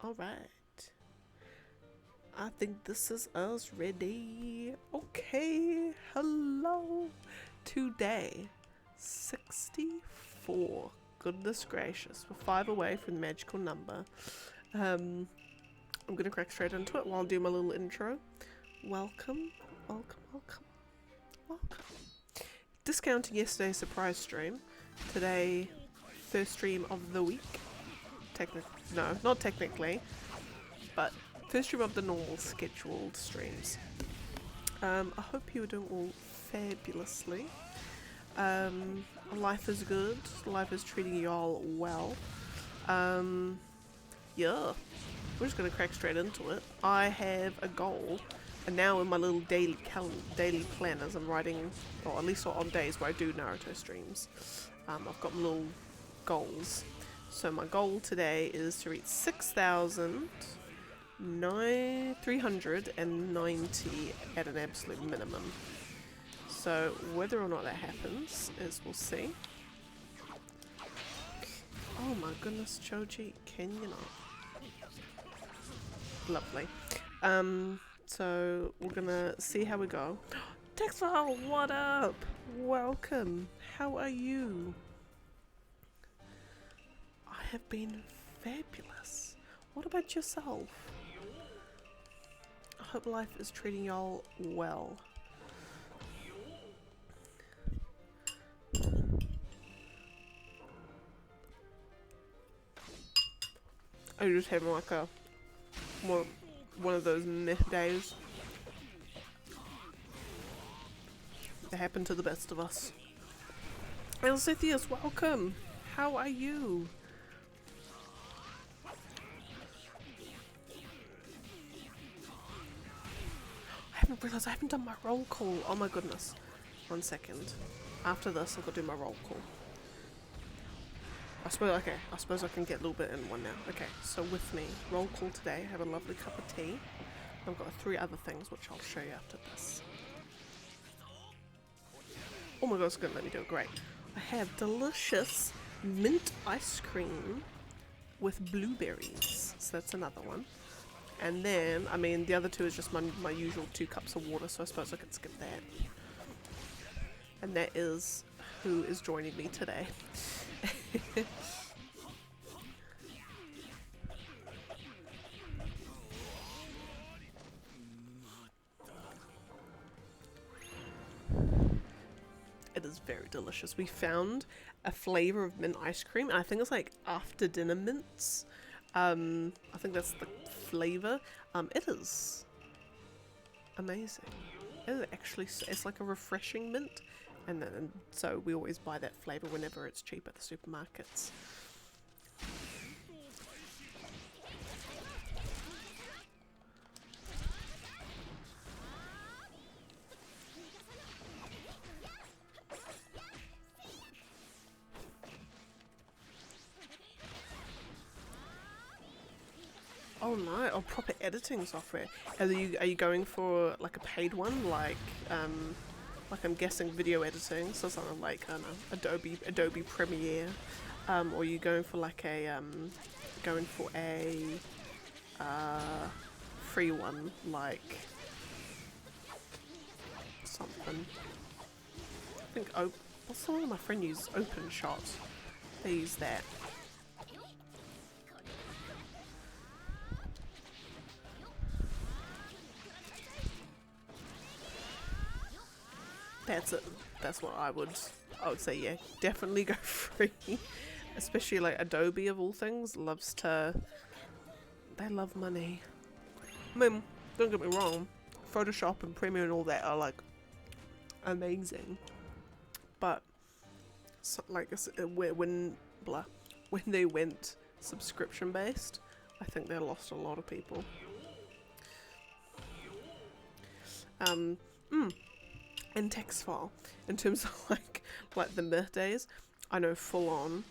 Alright. I think this is us ready. Okay, hello. Today, 64. Goodness gracious, we're 5 away from the magical number. I'm gonna crack straight into it while I do my little intro. Welcome, welcome, welcome, welcome. Discounting yesterday's surprise stream. Today, first stream of the week. No, not technically, but first stream of the normal scheduled streams. I hope you are doing all fabulously. Life is good. Life is treating y'all well. Yeah, we're just gonna crack straight into it. I have a goal, and now in my little daily planners, I'm writing, or at least on days where I do Naruto streams. I've got little goals. So my goal today is to reach 6,390 at an absolute minimum. So whether or not that happens is we'll see. Oh my goodness, Choji, can you not? Lovely. So we're gonna see how we go. Texfile, what up? Welcome. How are you? I have been fabulous. What about yourself? I hope life is treating y'all well. I'm just having like one of those meh days that happen to the best of us. Elsithius, welcome. How are you? I haven't realised I haven't done my roll call. Oh my goodness. 1 second. After this, I've got to do my roll call. I suppose I can get a little bit in one now. Okay, so with me, roll call today. I have a lovely cup of tea. I've got 3 other things which I'll show you after this. Oh my god, it's gonna let me do it. Great. I have delicious mint ice cream with blueberries. So that's another one. And then, I mean, the other 2 is just my usual 2 cups of water, so I suppose I can skip that. And that is who is joining me today. It is very delicious. We found a flavor of mint ice cream, and I think it's like after dinner mints. I think that's the flavor. It is amazing. It is actually, it's like a refreshing mint, and so we always buy that flavor whenever it's cheap at the supermarkets. Oh no! Oh, proper editing software. Are you going for like a paid one, like I'm guessing video editing, so something like I don't know, Adobe Premiere, or are you going for like a free one, like something. I think what's the one my friend uses? OpenShot. They use that. That's it. That's what I would say, yeah. Definitely go free. Especially like Adobe of all things they love money. I mean, don't get me wrong, Photoshop and Premiere and all that are like amazing. But so, like when they went subscription based, I think they lost a lot of people. And text file, in terms of like the birthdays, I know full on,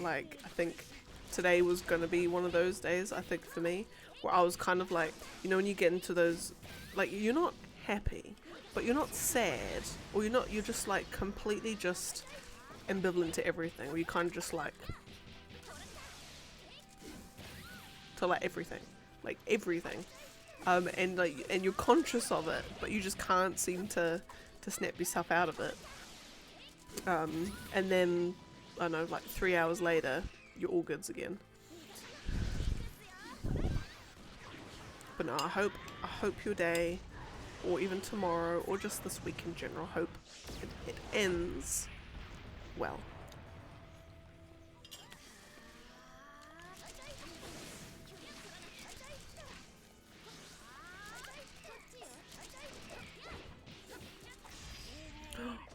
like I think today was gonna be one of those days, I think for me, where I was kind of like, you know, when you get into those, like you're not happy, but you're not sad, or you're just like completely just ambivalent to everything, where you kind of just like, to like everything, and you're conscious of it, but you just can't seem to snap yourself out of it. And then I don't know, like 3 hours later, you're all goods again. But no, I hope your day, or even tomorrow, or just this week in general, hope it ends well.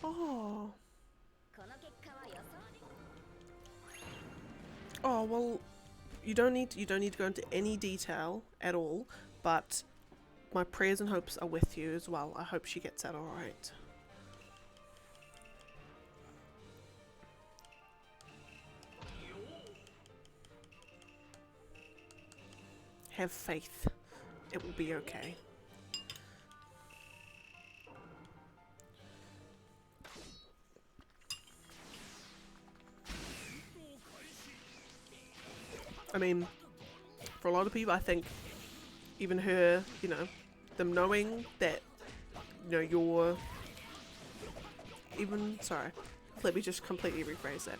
Oh. Oh well, you don't need to go into any detail at all, but my prayers and hopes are with you as well. I hope she gets out alright. Have faith. It will be okay. I mean, for a lot of people, I think even her, you know, them knowing that, you know, you're even, sorry, let me just completely rephrase that.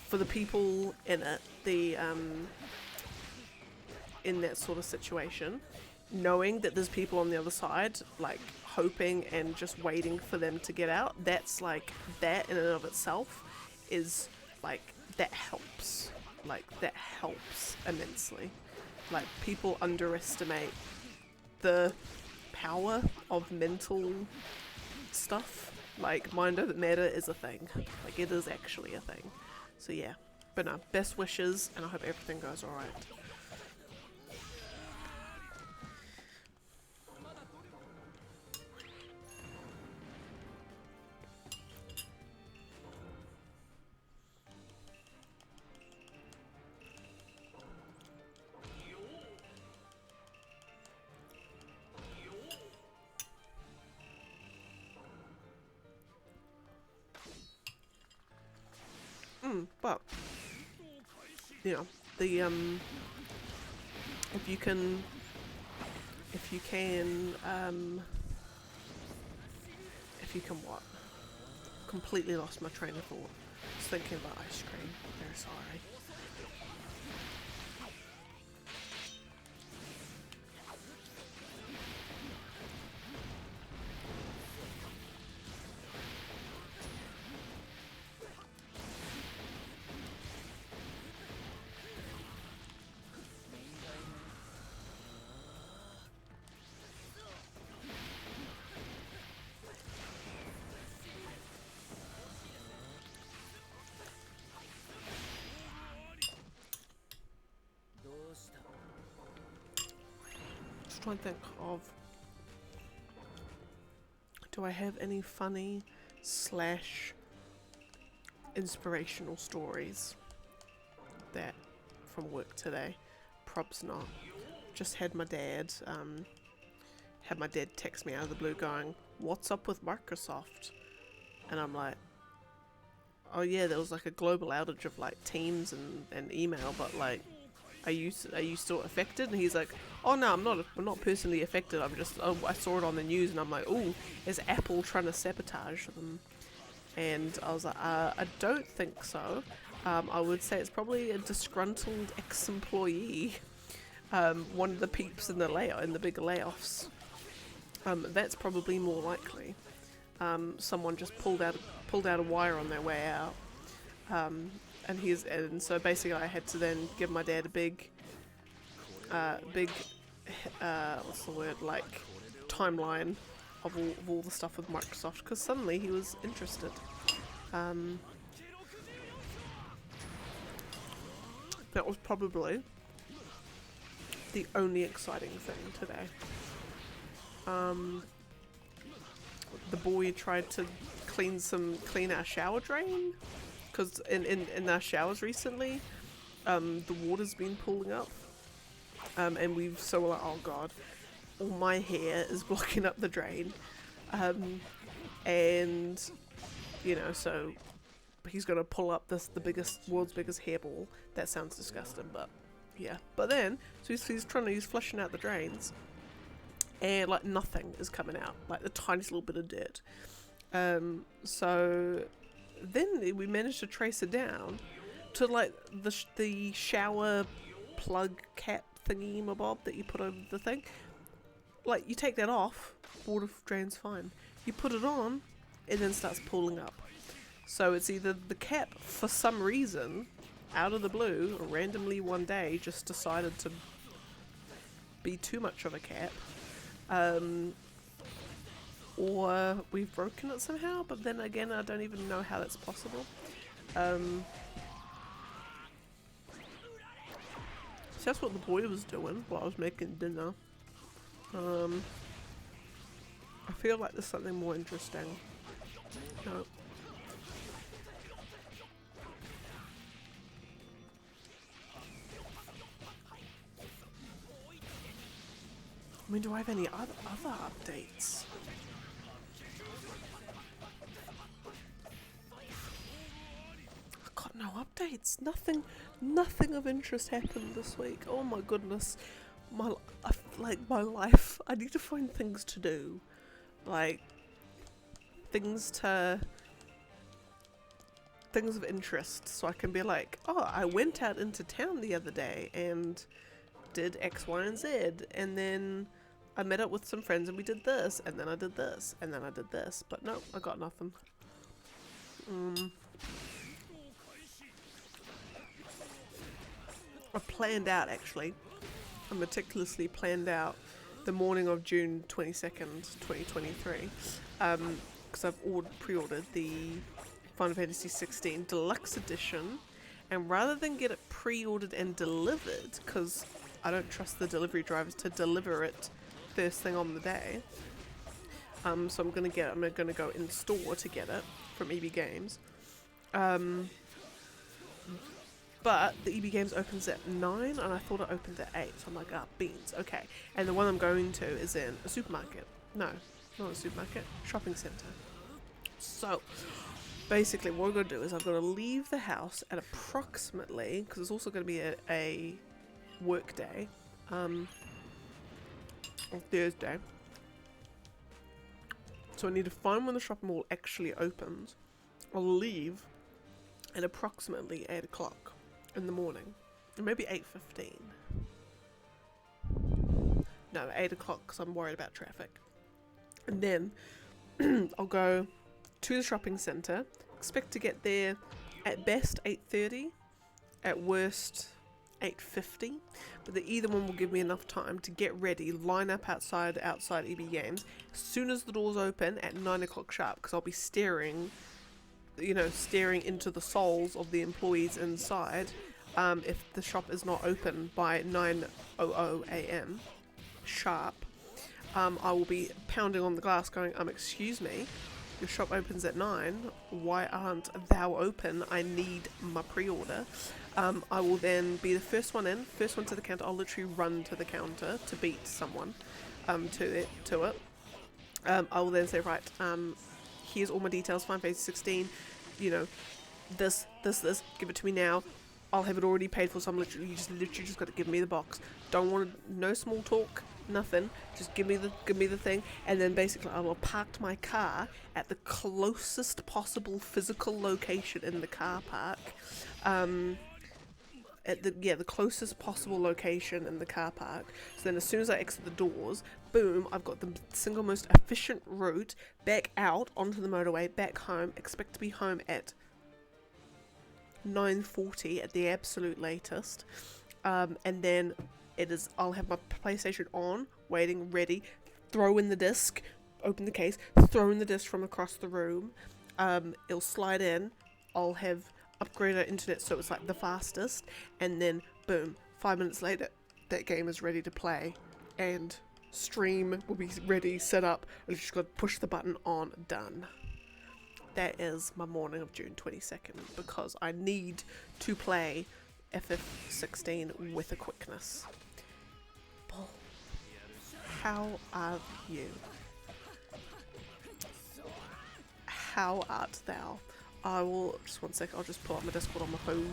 For the people in it, in that sort of situation, knowing that there's people on the other side, like, hoping and just waiting for them to get out, that's like, that in and of itself is, like, that helps. Like, that helps immensely. Like, people underestimate the power of mental stuff. Like, mind over matter is a thing. Like, it is actually a thing. So yeah. But no, best wishes, and I hope everything goes alright. But you know, the if you can what? Completely lost my train of thought. Just thinking about ice cream. Very sorry. Trying to think of, do I have any funny / inspirational stories that from work today? Probs not. Just had my dad text me out of the blue going, "What's up with Microsoft?" And I'm like, "Oh yeah, there was like a global outage of like Teams and email, but like, are you still affected?" And he's like, "Oh no, I'm not personally affected. I saw it on the news," and I'm like, "Ooh, is Apple trying to sabotage them?" And I was like, "I don't think so. I would say it's probably a disgruntled ex-employee, one of the peeps in the bigger layoffs. That's probably more likely. Someone just pulled out a wire on their way out." And so basically I had to then give my dad a big what's the word, like, timeline of all the stuff with Microsoft, because suddenly he was interested. That was probably the only exciting thing today. The boy tried to clean our shower drain, because in our showers recently, the water's been pooling up, and we're like, oh god, all my hair is blocking up the drain, and you know, so he's gonna pull up the world's biggest hairball. That sounds disgusting, but Yeah, but then, so he's trying to, he's flushing out the drains, and like nothing is coming out, like the tiniest little bit of dirt. So then we managed to trace it down to like the shower plug cap thingy mabob that you put over the thing. Like you take that off, water drains fine. You put it on, it then starts pooling up. So it's either the cap, for some reason, out of the blue, randomly one day just decided to be too much of a cap, or we've broken it somehow, but then again I don't even know how that's possible. So that's what the boy was doing while I was making dinner. I feel like there's something more interesting. No. I mean, do I have any other updates? I've got no updates. Nothing of interest happened this week. Oh my goodness. My life. I need to find things to do. Like, things of interest, so I can be like, oh, I went out into town the other day and did X, Y, and Z, and then I met up with some friends and we did this, and then I did this, and then I did this. But no, I got nothing. I planned out, actually. I meticulously planned out the morning of June 22nd, 2023, because I've pre-ordered the Final Fantasy 16 Deluxe Edition, and rather than get it pre-ordered and delivered, because I don't trust the delivery drivers to deliver it first thing on the day, so I'm gonna go in store to get it from EB Games. But the EB Games opens at 9, and I thought it opened at 8, so I'm like, ah, beans, okay. And the one I'm going to is in a supermarket. No, not a supermarket, shopping centre. So, basically what I'm going to do is I'm going to leave the house at approximately, because it's also going to be a work day, on Thursday. So I need to find when the shopping mall actually opens. I'll leave at approximately 8 o'clock in the morning, or maybe 8:15. No, 8 o'clock, because I'm worried about traffic. And then I'll go to the shopping centre, expect to get there at best 8:30, at worst 8:50, but either one will give me enough time to get ready, line up outside EB Games as soon as the doors open at 9 o'clock sharp, because I'll be staring into the souls of the employees inside, if the shop is not open by 9:00 a.m. sharp. I will be pounding on the glass going, excuse me, your shop opens at 9, why aren't thou open? I need my pre-order. I will then be the first one in, first one to the counter. I'll literally run to the counter to beat someone to it. I will then say, right, here's all my details, Final Fantasy 16, this, give it to me now. I'll have it already paid for, so I'm literally just got to give me the box. Don't want no small talk, nothing. Just give me the thing, and then basically I will park my car at the closest possible physical location in the car park. At the closest possible location in the car park. So then as soon as I exit the doors, boom, I've got the single most efficient route back out onto the motorway, back home. Expect to be home at 9:40 at the absolute latest. And then I'll have my PlayStation on, waiting, ready, throw in the disc, open the case, throw in the disc from across the room. It'll slide in. I'll have upgraded internet so it's like the fastest, and then boom, 5 minutes later that game is ready to play and stream will be ready, set up. I just got to push the button on, done. That is my morning of June 22nd, because I need to play FF16 with a quickness. Paul, how are you? How art thou? I will, just one sec, I'll just pull up my Discord on my phone.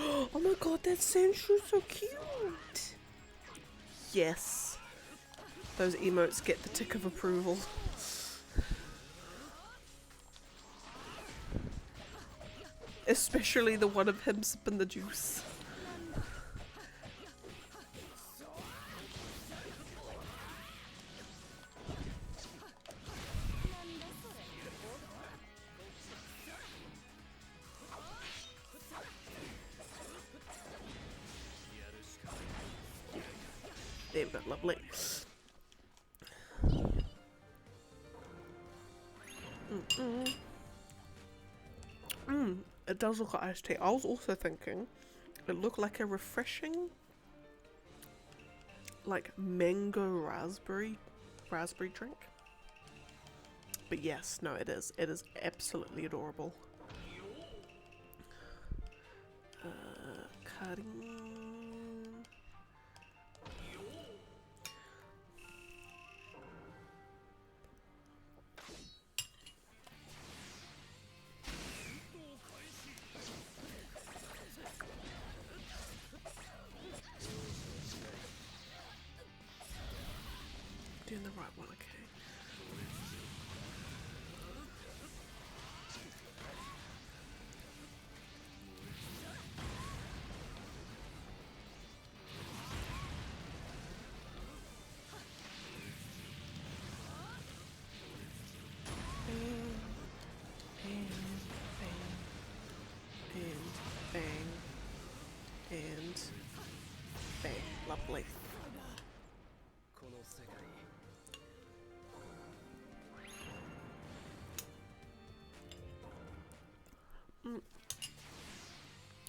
Oh my god, that Sandshrew so cute! Yes. Those emotes get the tick of approval. Especially the one of him sipping the juice. There we go, lovely. It does look like iced tea. I was also thinking it looked like a refreshing, like mango raspberry drink. But yes, no, it is. It is absolutely adorable. Cutting. Doing the right one, okay. And bang. Lovely.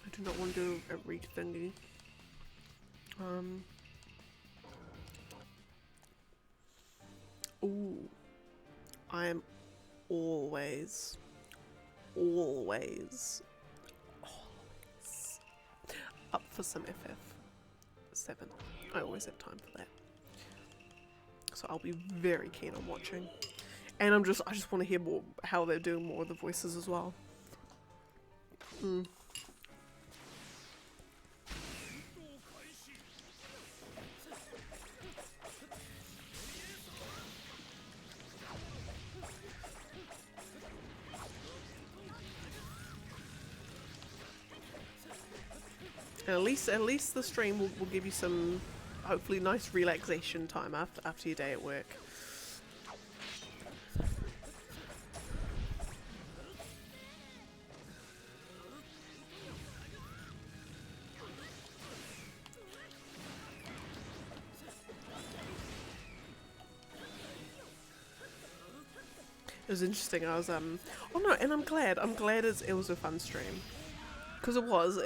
I do not want to do a reach thingy. Ooh. I am always up for some FF7. I always have time for that. So I'll be very keen on watching. And I just want to hear more how they're doing more of the voices as well. And at least the stream will give you some hopefully nice relaxation time after your day at work. It was interesting. I was oh no, and I'm glad it was a fun stream. Because it was,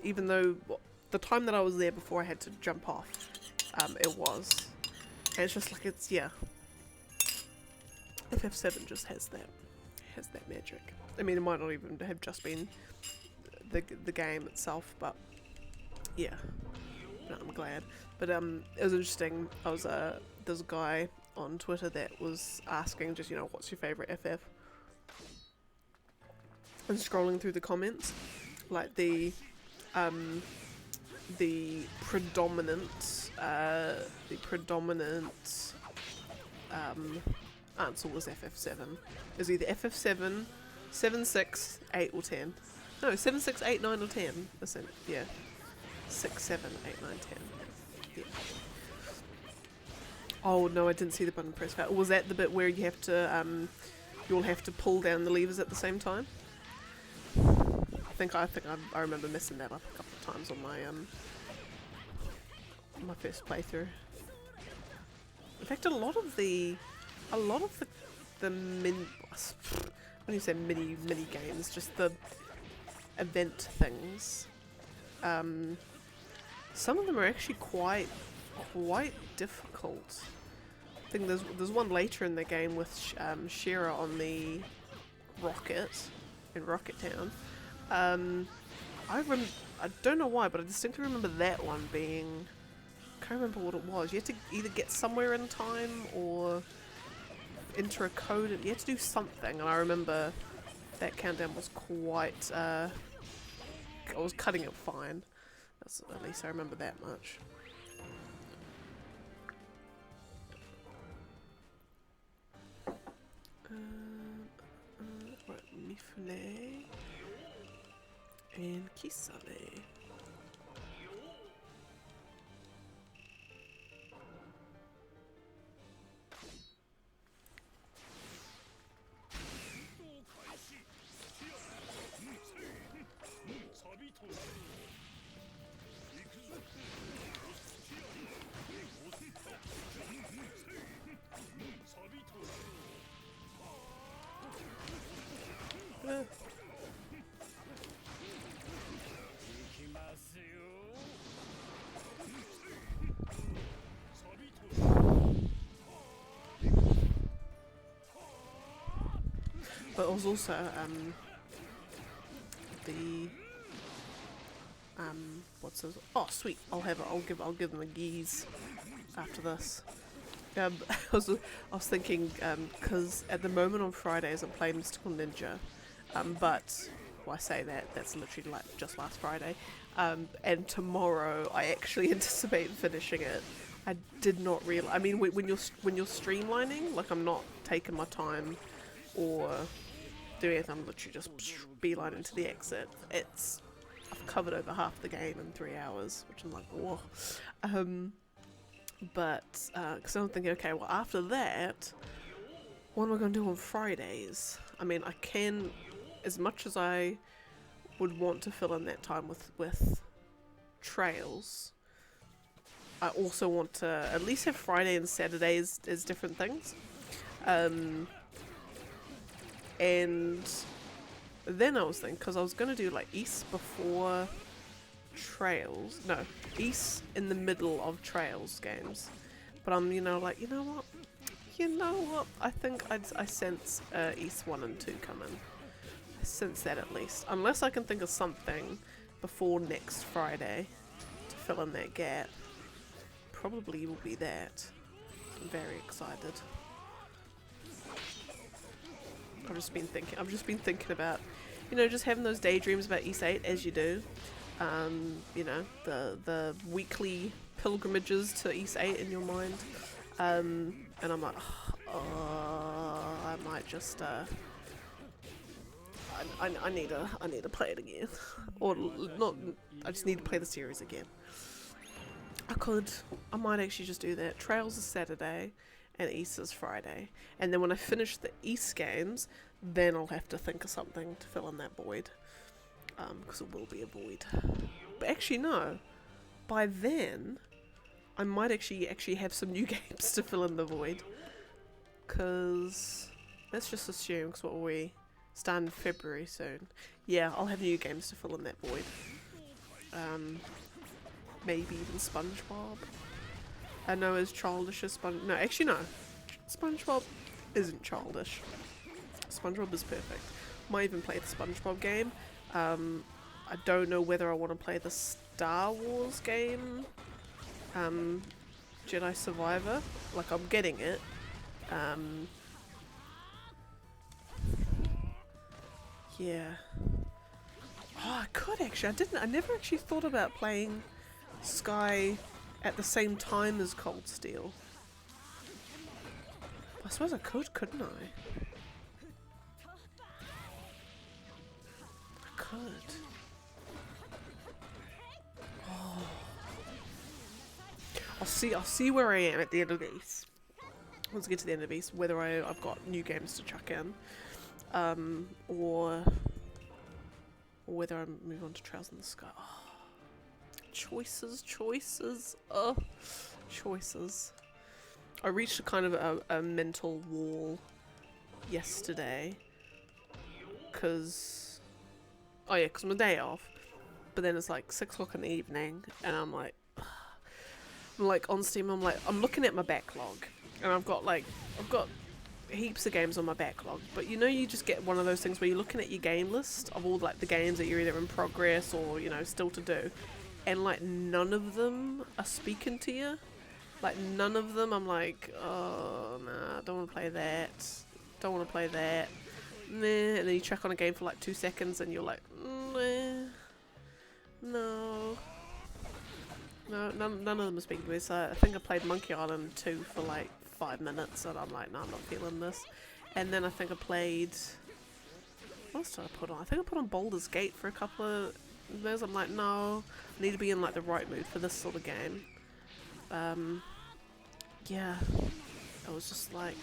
even though the time that I was there before I had to jump off, it was. And it's just like, it's, yeah. FF7 just has that magic. I mean, it might not even have just been the game itself, but yeah. No, I'm glad. But it was interesting. There's a guy on Twitter that was asking just, what's your favourite FF? And scrolling through the comments, like the predominant answer was FF7. It was either FF7, 7, 6, 8 or 10. No, 7, 6, 8, 9 or 10. Listen, yeah. 6, 7, 8, 9, 10. Yeah. Oh no, I didn't see the button press. Was that the bit where you have to you'll have to pull down the levers at the same time? I think I remember messing that up a couple of times on my first playthrough. In fact, a lot of the when you say mini games, just the event things. Some of them are actually quite difficult. I think there's one later in the game with Shira on the rocket in Rocket Town. I don't know why, but I distinctly remember that one being. I can't remember what it was. You had to either get somewhere in time or enter a code. You had to do something, and I remember that countdown was was cutting it fine. That's, at least I remember that much. Right, Mifune and Kisame. But it was also the what's this? Oh sweet, I'll give them a geese after this. I was thinking because at the moment on Fridays I'm playing Mystical Ninja, but well, I say that's literally like just last Friday, and tomorrow I actually anticipate finishing it. I did not realize. I mean, when you're streamlining, like I'm not taking my time or doing anything. I'm literally just beeline into the exit. I've covered over half the game in 3 hours, which I'm like, whoa. But because I'm thinking, okay, well after that, what am I going to do on Fridays? I mean, I can, as much as I would want to fill in that time with trails, I also want to at least have Friday and Saturdays as different things. And then I was thinking, because I was going to do like East before Trails, no, East in the middle of Trails games, but I'm you know what, I think I sense East 1 and 2 coming. I sense that at least, unless I can think of something before next Friday to fill in that gap. Probably will be that. I'm very excited. I've just been thinking about, just having those daydreams about East 8 as you do. The weekly pilgrimages to East 8 in your mind. And I'm like, I might just I need to play it again. Or not, I just need to play the series again. I might actually just do that. Trails is Saturday and East is Friday. And then when I finish the East games, then I'll have to think of something to fill in that void. Because it will be a void. But actually no. By then, I might actually have some new games to fill in the void. Because let's just assume, because what we start in February soon. Yeah, I'll have new games to fill in that void. Maybe even SpongeBob. I know as childish as no, actually no. SpongeBob isn't childish. SpongeBob is perfect. Might even play the SpongeBob game. I don't know whether I want to play the Star Wars game. Jedi Survivor. Like, I'm getting it. Yeah. Oh, I could actually. I never actually thought about playing Sky at the same time as Cold Steel. I suppose I could, couldn't I? I could. Oh. I'll see where I am at the end of these. Once I get to the end of these, whether I've got new games to chuck in, or whether I move on to Trails in the Sky. Oh. Choices. Oh, choices. I reached a kind of a mental wall yesterday because my day off, but then it's like 6 o'clock in the evening and I'm like on Steam, I'm looking at my backlog and I've got heaps of games on my backlog, but you just get one of those things where you're looking at your game list of all like the games that you're either in progress or still to do. And like none of them are speaking to you. Like none of them I'm like, oh nah, don't want to play that. Don't want to play that. Meh. And then you check on a game for like 2 seconds and you're like, meh. No, none of them are speaking to me. So I think I played Monkey Island 2 for like 5 minutes, and I'm like, no, I'm not feeling this. And then I think I played. What else did I put on? I think I put on Baldur's Gate for a couple of those. I'm like, no, I need to be in like the right mood for this sort of game. Yeah, I was just like,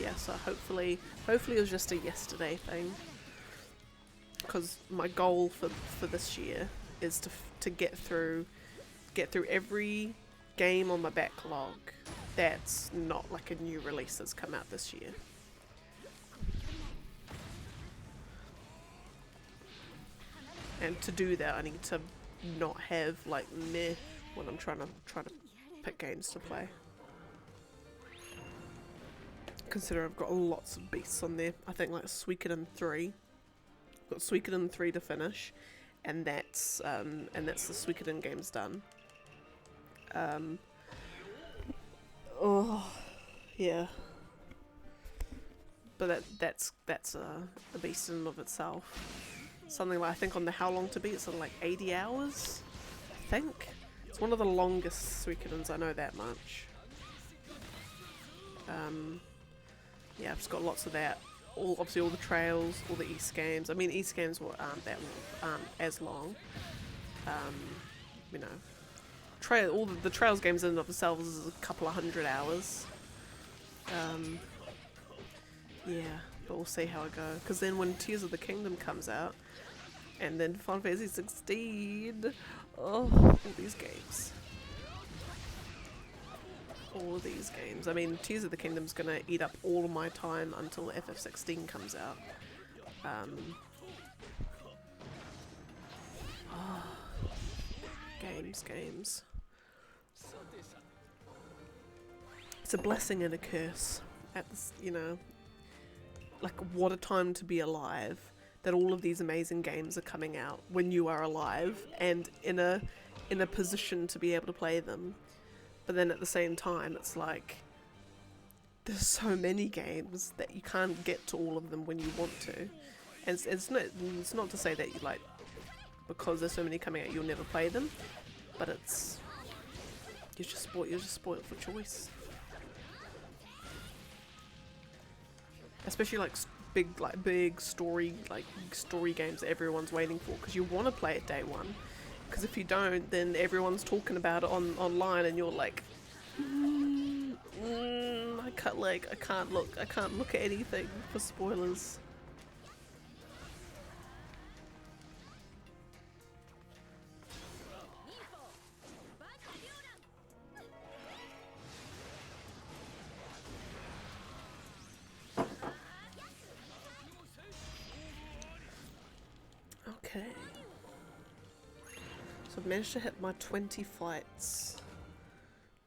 yeah. So hopefully it was just a yesterday thing. Because my goal for this year is to get through every game on my backlog that's not like a new release that's come out this year. And to do that, I need to not have like meh when I'm trying to pick games to play. Consider I've got lots of beasts on there. I think like Suikoden 3. I've got Suikoden 3 to finish, and that's the Suikoden games done. Oh, yeah. But that's a beast in and of itself. Something like, I think on the How Long to Beat, it's sort of like 80 hours, I think. It's one of the longest Suikodens, I know that much. Yeah, I've just got lots of that. Obviously all the trails, all the East games. I mean, East games aren't as long. You know, all the Trails games in and of themselves is a couple of 100 hours. Yeah, but we'll see how I go. Because then when Tears of the Kingdom comes out, and then Final Fantasy 16, all these games. All of these games. I mean, Tears of the Kingdom's gonna eat up all of my time until FF16 comes out. Games. It's a blessing and a curse. At this, you know, like what a time to be alive. That all of these amazing games are coming out when you are alive and in a position to be able to play them. But then at the same time, it's like there's so many games that you can't get to all of them when you want to. And it's not to say that you like, because there's so many coming out, you'll never play them. But you're just spoiled for choice. Especially like big story games that everyone's waiting for, because you want to play it day one. Because if you don't, then everyone's talking about it online, and you're like, I can't look at anything for spoilers. Okay. So I've managed to hit my 20 fights.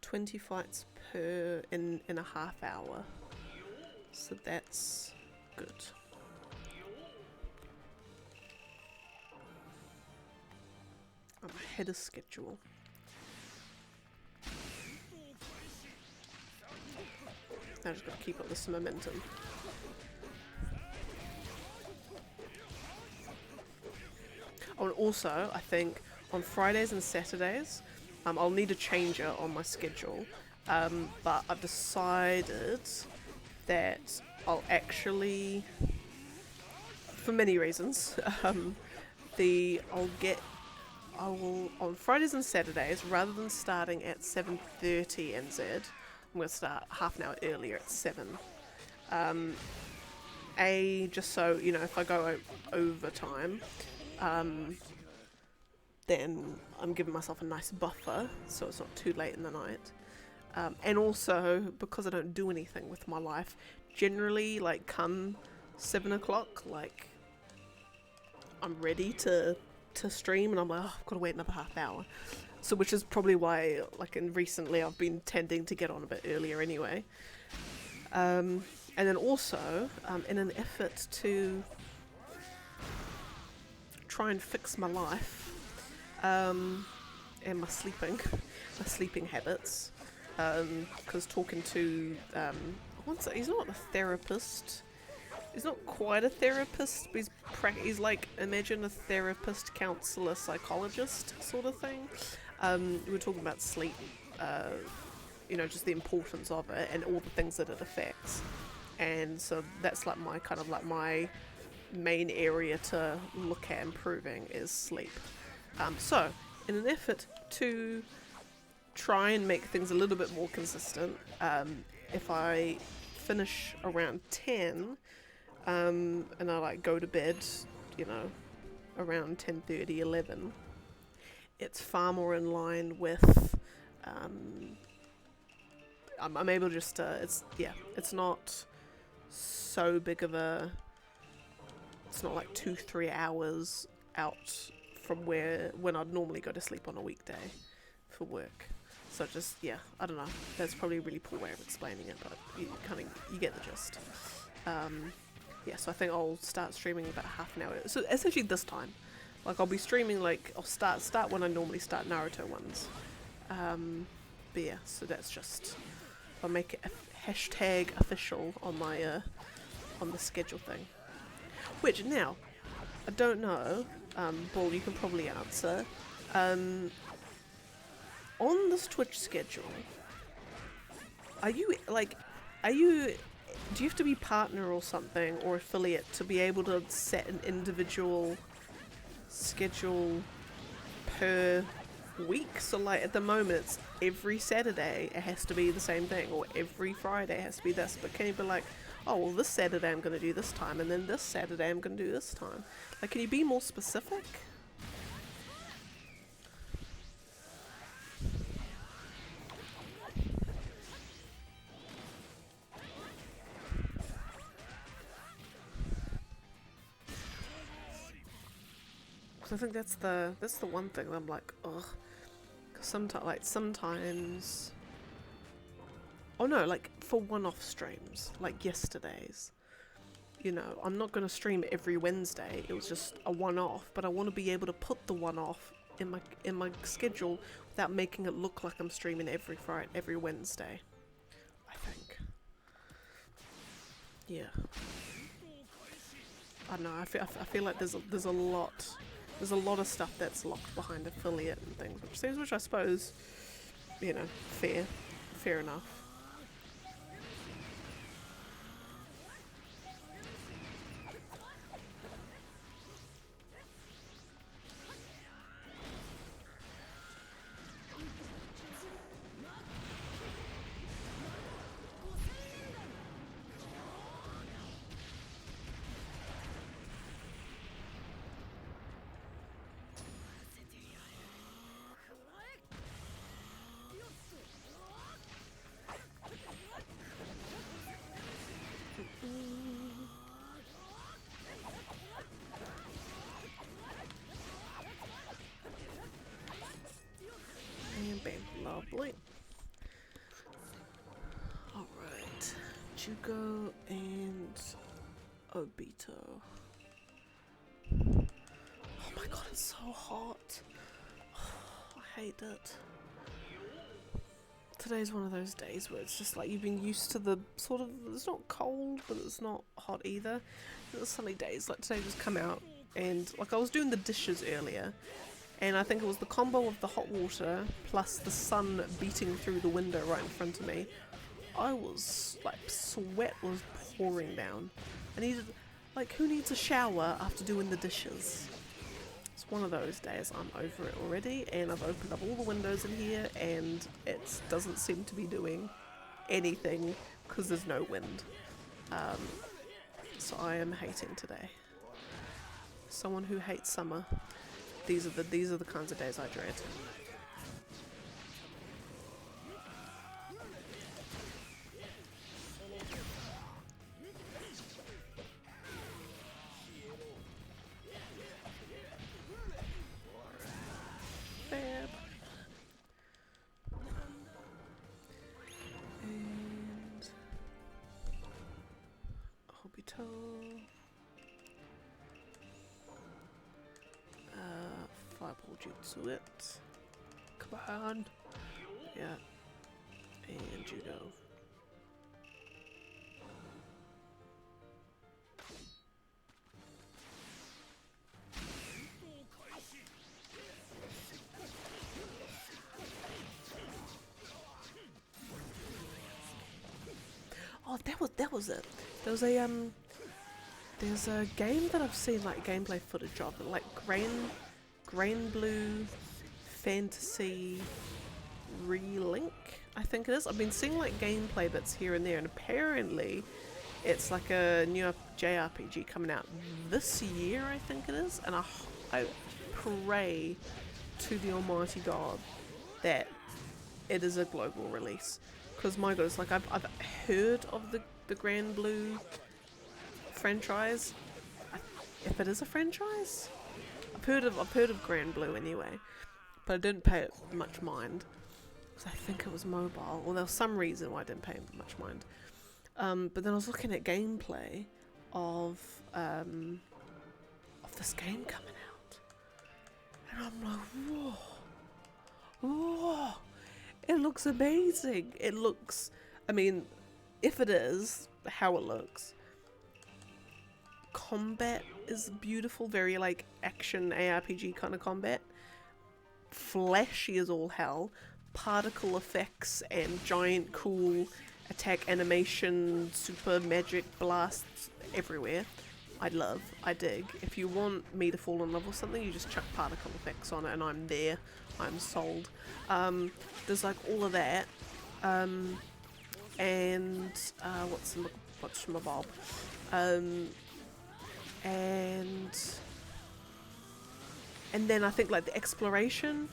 20 fights in a half hour. So that's good. I'm ahead of schedule. I just gotta keep up this momentum. Oh, and also, I think on Fridays and Saturdays, I'll need a changer on my schedule, but I've decided that I'll actually, for many reasons, on Fridays and Saturdays, rather than starting at 7:30 NZ, I'm going to start half an hour earlier at 7. Just so, you know, if I go overtime, then I'm giving myself a nice buffer, so it's not too late in the night. And also, because I don't do anything with my life, generally, like, come 7 o'clock, like, I'm ready to stream, and I'm like, oh, I've got to wait another half hour. So, which is probably why, like, recently I've been tending to get on a bit earlier anyway. And then also, in an effort to try and fix my life, and my sleeping habits, because talking to, he's not a therapist, He's not quite a therapist, but he's like, imagine a therapist, counselor, psychologist sort of thing. We were talking about sleep, you know, just the importance of it and all the things that it affects. And so that's like my kind of like my main area to look at improving is sleep. So in an effort to try and make things a little bit more consistent, if I finish around 10, and I like go to bed, you know, around 10:30, 11, it's far more in line with, I'm able just to, it's not so big of a, it's not like 2-3 hours out from when I'd normally go to sleep on a weekday for work. So just, yeah, I don't know, that's probably a really poor way of explaining it, but you get the gist. Yeah, so I think I'll start streaming about half an hour. So essentially this time, like I'll be streaming like I'll start when I normally start Naruto ones. But yeah, so that's just, I'll make it a hashtag official on my on the schedule thing. Which now, I don't know. Paul, you can probably answer. On this Twitch schedule, do you have to be partner or something, or affiliate, to be able to set an individual schedule per week? So like at the moment it's every Saturday it has to be the same thing, or every Friday it has to be this, but can you be like, oh well, this Saturday I'm going to do this time, and then this Saturday I'm going to do this time? Like, can you be more specific? I think that's the one thing I'm like, ugh. Cause sometimes, oh no, like for one-off streams, like yesterday's, you know, I'm not gonna stream every Wednesday. It was just a one-off, but I want to be able to put the one-off in my schedule without making it look like I'm streaming every every Wednesday. I think. Yeah. I don't know. I feel like there's a lot. There's a lot of stuff that's locked behind affiliate and things, which I suppose, you know, fair enough. And bam, lovely. Alright, Jugo and Obito. Oh my god, it's so hot. I hate it. Today's one of those days where it's just like you've been used to the sort of, it's not cold, but it's not hot either. There's sunny days, like today just come out and like I was doing the dishes earlier, and I think it was the combo of the hot water plus the sun beating through the window right in front of me. I was like, sweat was pouring down. I needed, like, who needs a shower after doing the dishes? It's one of those days. I'm over it already, and I've opened up all the windows in here and it doesn't seem to be doing anything because there's no wind. So I am hating today. Someone who hates summer. These are the kinds of days I dread. Fab. And Obito. Fireball Jutsu it. Come on. Yeah. And Judo. that was it. There was a there's a game that I've seen like gameplay footage of, like Grain Blue Fantasy Relink, I think it is. I've been seeing like gameplay bits here and there, and apparently it's like a new JRPG coming out this year, I think it is, and I pray to the almighty God that it is a global release, because my goodness, like I've heard of the Grand Blue franchise, if it is a franchise. I've heard of Grand Blue anyway, but I didn't pay it much mind because I think it was mobile, or there was some reason why I didn't pay it much mind. But then I was looking at gameplay of this game coming out, and I'm like, whoa, it looks amazing. It looks, I mean, if it is how it looks, combat is beautiful, very like action ARPG kind of combat, flashy as all hell, particle effects and giant cool attack animation, super magic blasts everywhere. I dig. If you want me to fall in love with something, you just chuck particle effects on it and I'm there. I'm sold. There's like all of that. And what's my bob? And then I think like the exploration,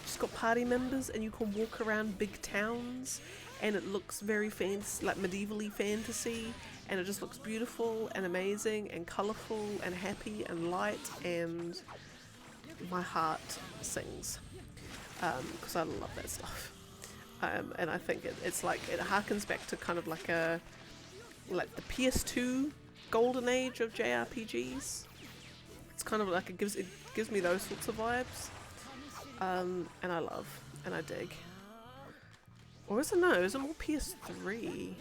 just got party members and you can walk around big towns and it looks very fancy, like medievally fantasy, and it just looks beautiful and amazing and colourful and happy and light, and my heart sings because I love that stuff. And I think it's like, it harkens back to kind of like the PS2 golden age of JRPGs. It's kind of like it gives me those sorts of vibes, and I love and I dig. Or is it no? Is it more PS3?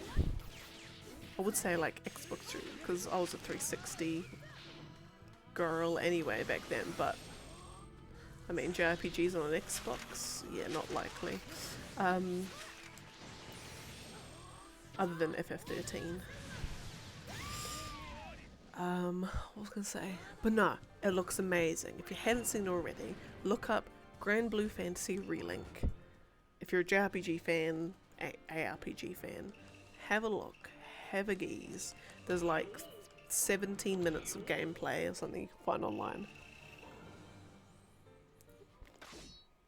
I would say like Xbox 3 because I was a 360 girl anyway back then. But I mean, JRPGs on an Xbox, yeah, not likely. Other than FF13. What was I gonna say? But no, it looks amazing. If you haven't seen it already, look up Grand Blue Fantasy Relink. If you're a JRPG fan, ARPG fan, have a look, have a gaze. There's like 17 minutes of gameplay or something you can find online.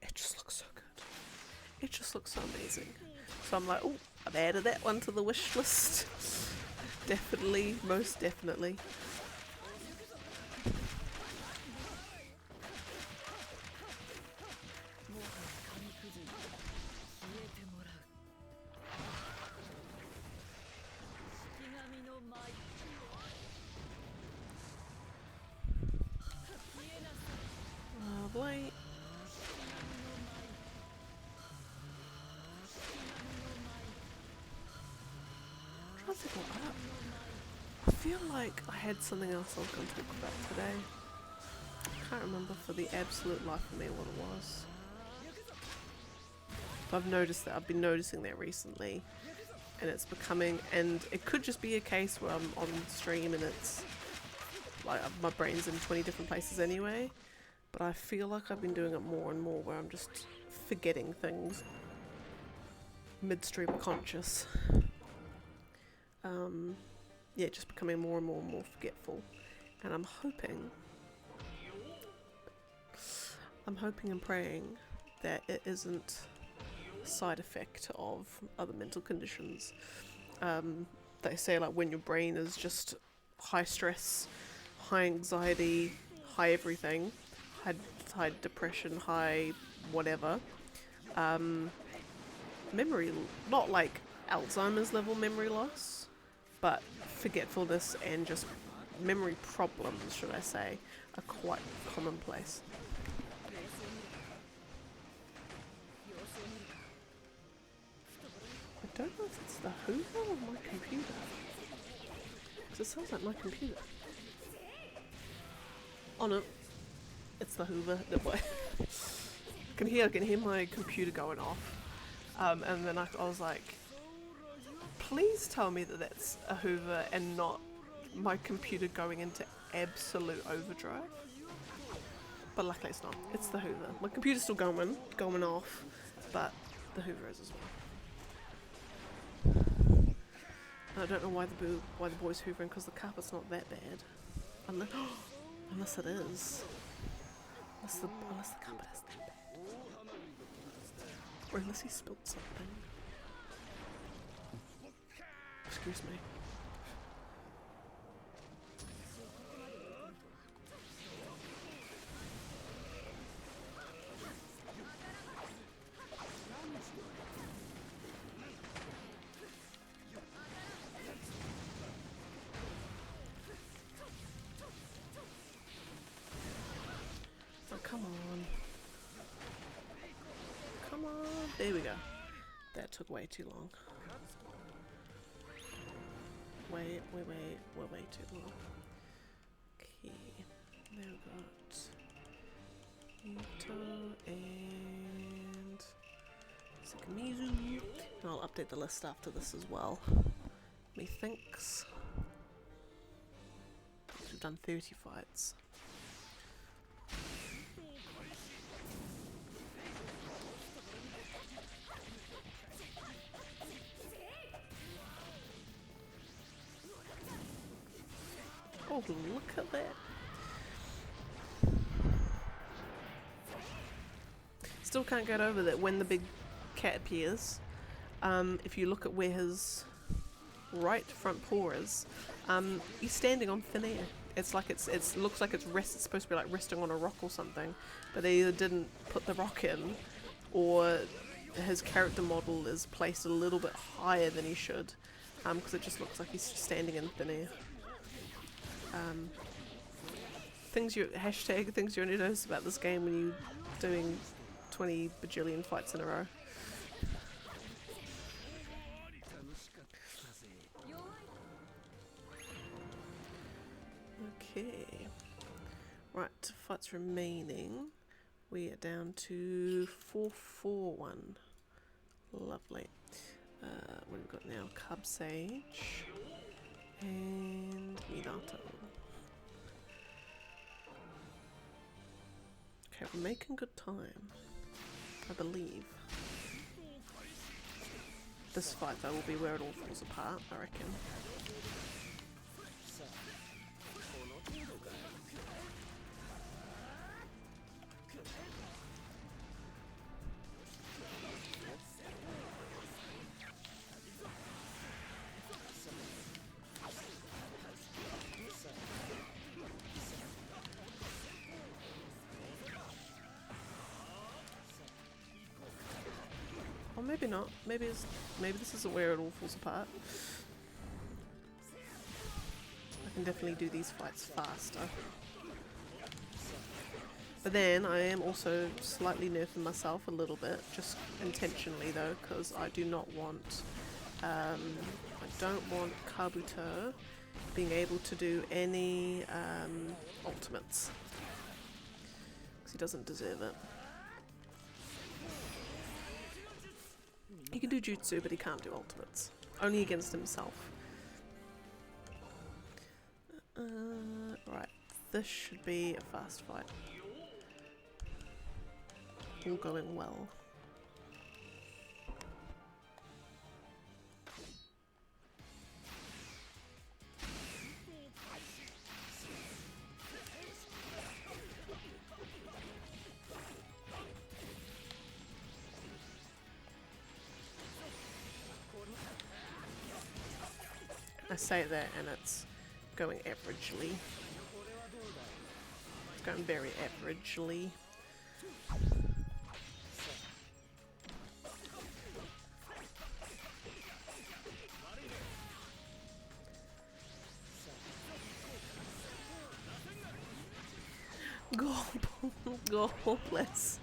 It just looks so good. It just looks so amazing. So I'm like, oh, I've added that one to the wish list. Definitely, most definitely. Lovely. I feel like I had something else I was going to talk about today. I can't remember for the absolute life of me what it was. But I've been noticing that recently, and it's becoming, and it could just be a case where I'm on stream and it's like my brain's in 20 different places anyway, but I feel like I've been doing it more and more where I'm just forgetting things midstream conscious. Yeah, just becoming more and more and more forgetful, and I'm hoping and praying that it isn't a side effect of other mental conditions. They say like when your brain is just high stress, high anxiety, high everything, high depression, high whatever, memory, not like Alzheimer's level memory loss, but forgetfulness and just memory problems, should I say, are quite commonplace. I don't know if it's the Hoover or my computer, because it sounds like my computer. Oh no, it's the Hoover. No boy. I can hear my computer going off, and then I was like, Please tell me that that's a Hoover and not my computer going into absolute overdrive. But luckily it's not. It's the Hoover. My computer's still going off, but the Hoover is as well. I don't know why the boy's hoovering, because the carpet's not that bad. Unless it is. Unless the carpet is that bad. Or unless he spilled something. Excuse me. Oh, come on. Come on. There we go. That took way too long. Way too long. Okay. Now we've got Yuto and Sakamizu. And I'll update the list after this as well. Methinks. We've done 30 fights. Oh, look at that. Still can't get over that when the big cat appears, if you look at where his right front paw is, he's standing on thin air. It's like it looks like it's supposed to be like resting on a rock or something, but they either didn't put the rock in, or his character model is placed a little bit higher than he should, because it just looks like he's standing in thin air. Things you only notice about this game when you're doing 20 bajillion fights in a row. Okay. Right, fights remaining. We are down to 441. Lovely. What have we got now? Cub Sage and Minato. Okay, we're making good time, I believe. This fight though will be where it all falls apart, I reckon. Or maybe not. Maybe this isn't where it all falls apart. I can definitely do these fights faster. But then I am also slightly nerfing myself a little bit, just intentionally though, because I do not want Kabuto being able to do any ultimates, because he doesn't deserve it. He can do jutsu, but he can't do ultimates. Only against himself. Right, this should be a fast fight. All going well. I say that and it's going averagely. It's going very averagely. Gobless.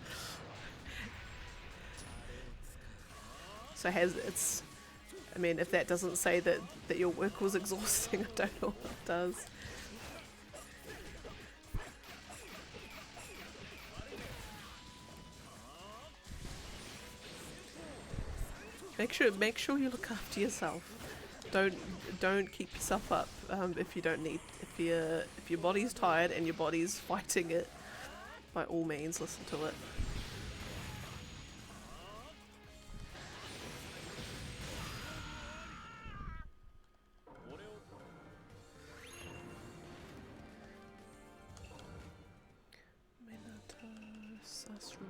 So I mean, if that doesn't say that your work was exhausting, I don't know what does. Make sure you look after yourself. don't keep yourself up if you don't need. If your body's tired and your body's fighting it, by all means, listen to it.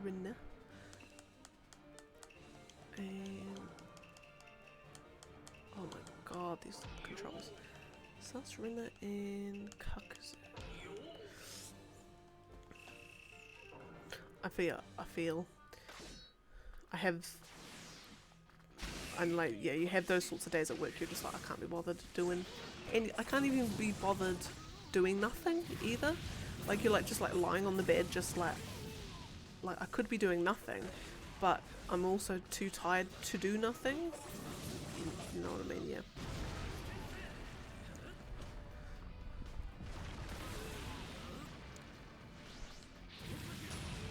Frizzyninja. And oh my god, these controls. Frizzyninja and Kakuzu. I have, and like, yeah, you have those sorts of days at work, you're just like, I can't be bothered doing, and I can't even be bothered doing nothing either. Like, you're like, just like lying on the bed, just like I could be doing nothing, but I'm also too tired to do nothing. You know what I mean? Yeah.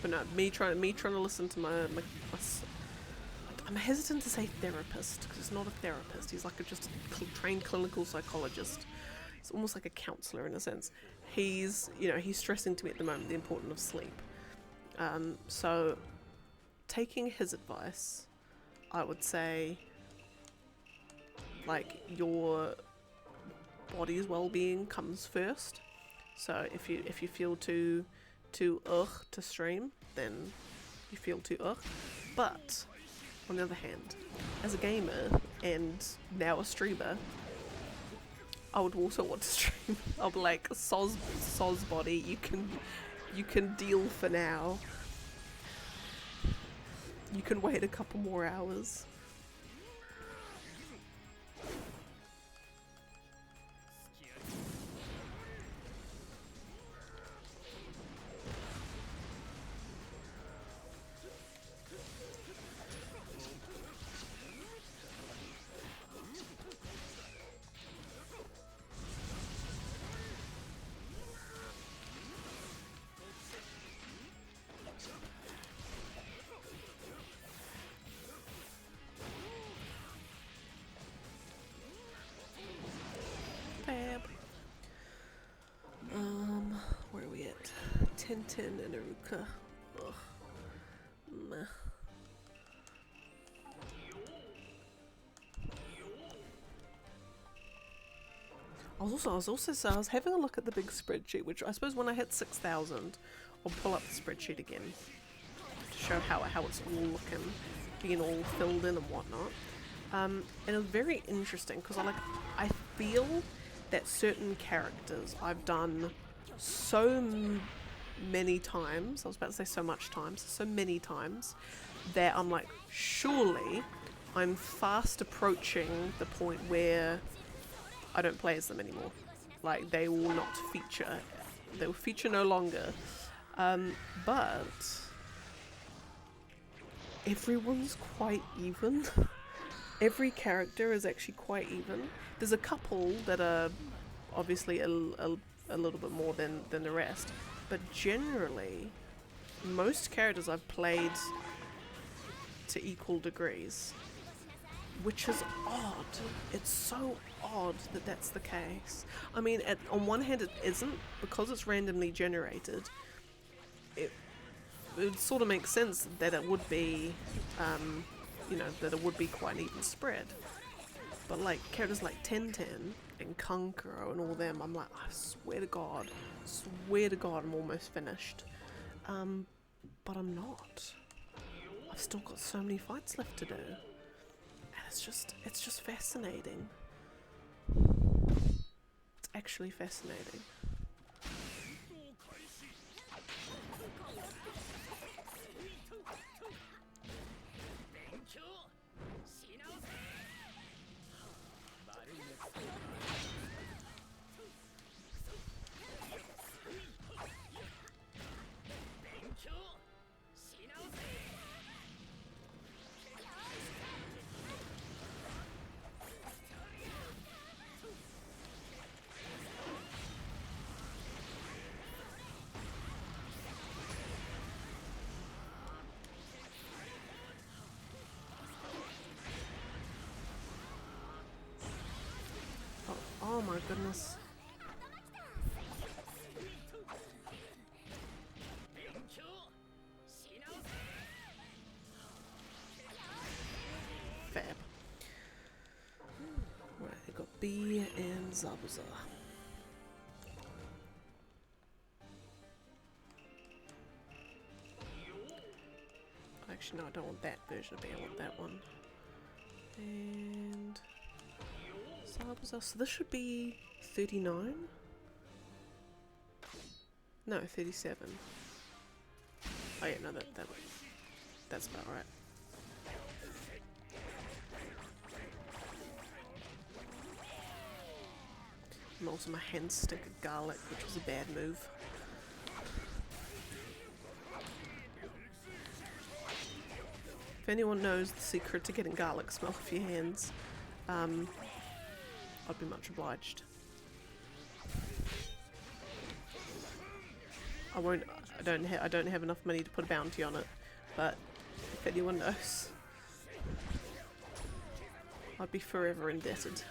But no, me trying to listen to my I'm hesitant to say therapist because it's not a therapist. He's like just a trained clinical psychologist. It's almost like a counselor in a sense. He's stressing to me at the moment the importance of sleep. So taking his advice, I would say, like, your body's well-being comes first. So if you feel too to stream, then you feel too But on the other hand, as a gamer and now a streamer, I would also want to stream. I'll be like, soz body, you can deal for now. You can wait a couple more hours. Where are we at? 10-10 and Aruka. Ugh. Meh. I was having a look at the big spreadsheet, which I suppose when I hit 6,000, I'll pull up the spreadsheet again to show how it's all looking, being all filled in and whatnot. And it was very interesting because I feel that certain characters I've done so many times, I was about to say so many times, that I'm like, surely I'm fast approaching the point where I don't play as them anymore. Like, they will not feature. They will feature no longer. But everyone's quite even. Every character is actually quite even. There's a couple that are obviously a little bit more than the rest. But generally, most characters I've played to equal degrees. Which is odd. It's so odd that that's the case. I mean, on one hand it isn't, because it's randomly generated. It sort of makes sense that it would be, that it would be quite an even spread. But like characters like 10-10 and Kankuro and all them, I'm like, I swear to God, I'm almost finished. But I'm not. I've still got so many fights left to do. It's just fascinating. It's actually fascinating. goodness. Fab. Right, I got B and Zabuza. Actually, no, I don't want that version of B, I want that one. And Zabuza, so this should be 39? No, 37. Oh yeah, no, that's about right. And also my hands stink of garlic, which was a bad move. If anyone knows the secret to getting garlic smell off your hands, I'd be much obliged. I don't have enough money to put a bounty on it, but if anyone knows, I'd be forever indebted.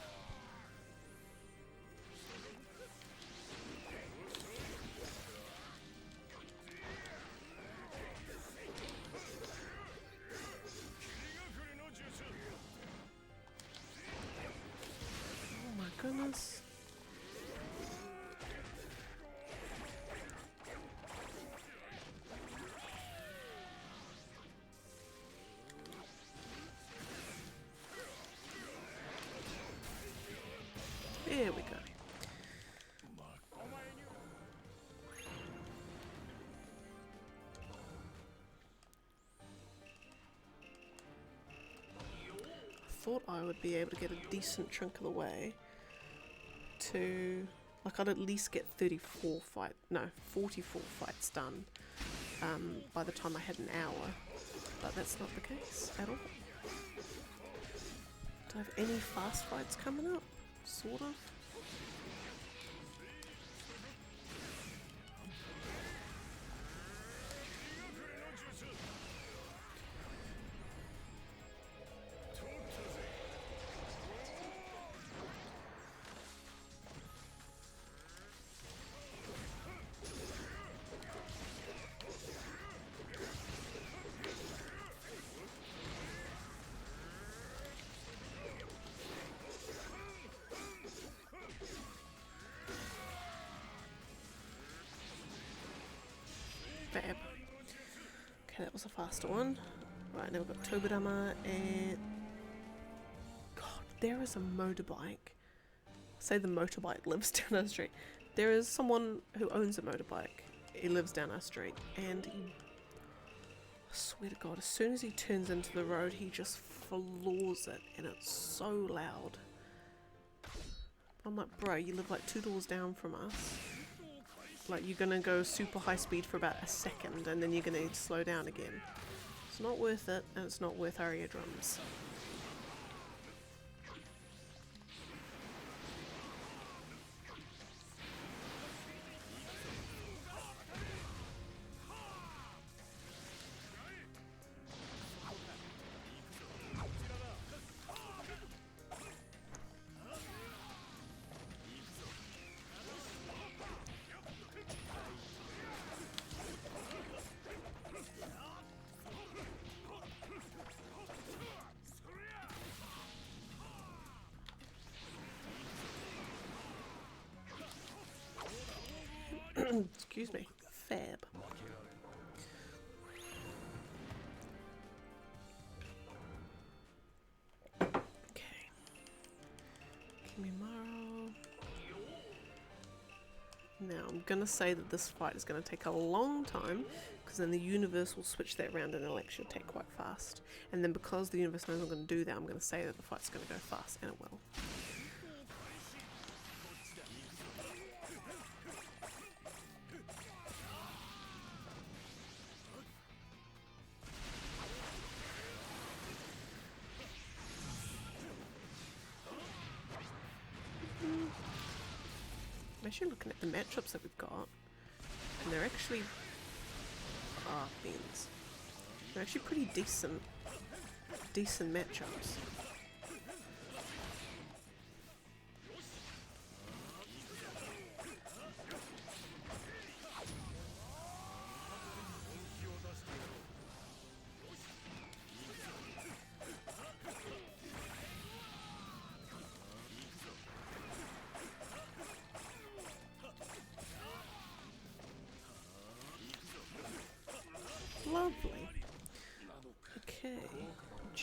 Oh my goodness. There we go. Thought I would be able to get a decent chunk of the way to, like, I'd at least get 44 fights done by the time I had an hour, but that's not the case at all. Do I have any fast fights coming up? Sort of. Fab. Okay, that was a faster one. Right, now we've got Tobirama and... God, there is a motorbike. Say the motorbike lives down our street. There is someone who owns a motorbike. He lives down our street, and he... I swear to God, as soon as he turns into the road, he just floors it, and it's so loud. I'm like, bro, you live like 2 doors down from us. Like, you're gonna go super high speed for about a second and then you're gonna need to slow down again. It's not worth it, and it's not worth our eardrums. Excuse me. Fab. Okay. Kimimaro. Now I'm gonna say that this fight is gonna take a long time, because then the universe will switch that around and it'll actually take quite fast. And then because the universe knows I'm gonna do that, I'm gonna say that the fight's gonna go fast, and it will. I'm actually looking at the matchups that we've got, and they're actually beans. They're actually pretty decent matchups.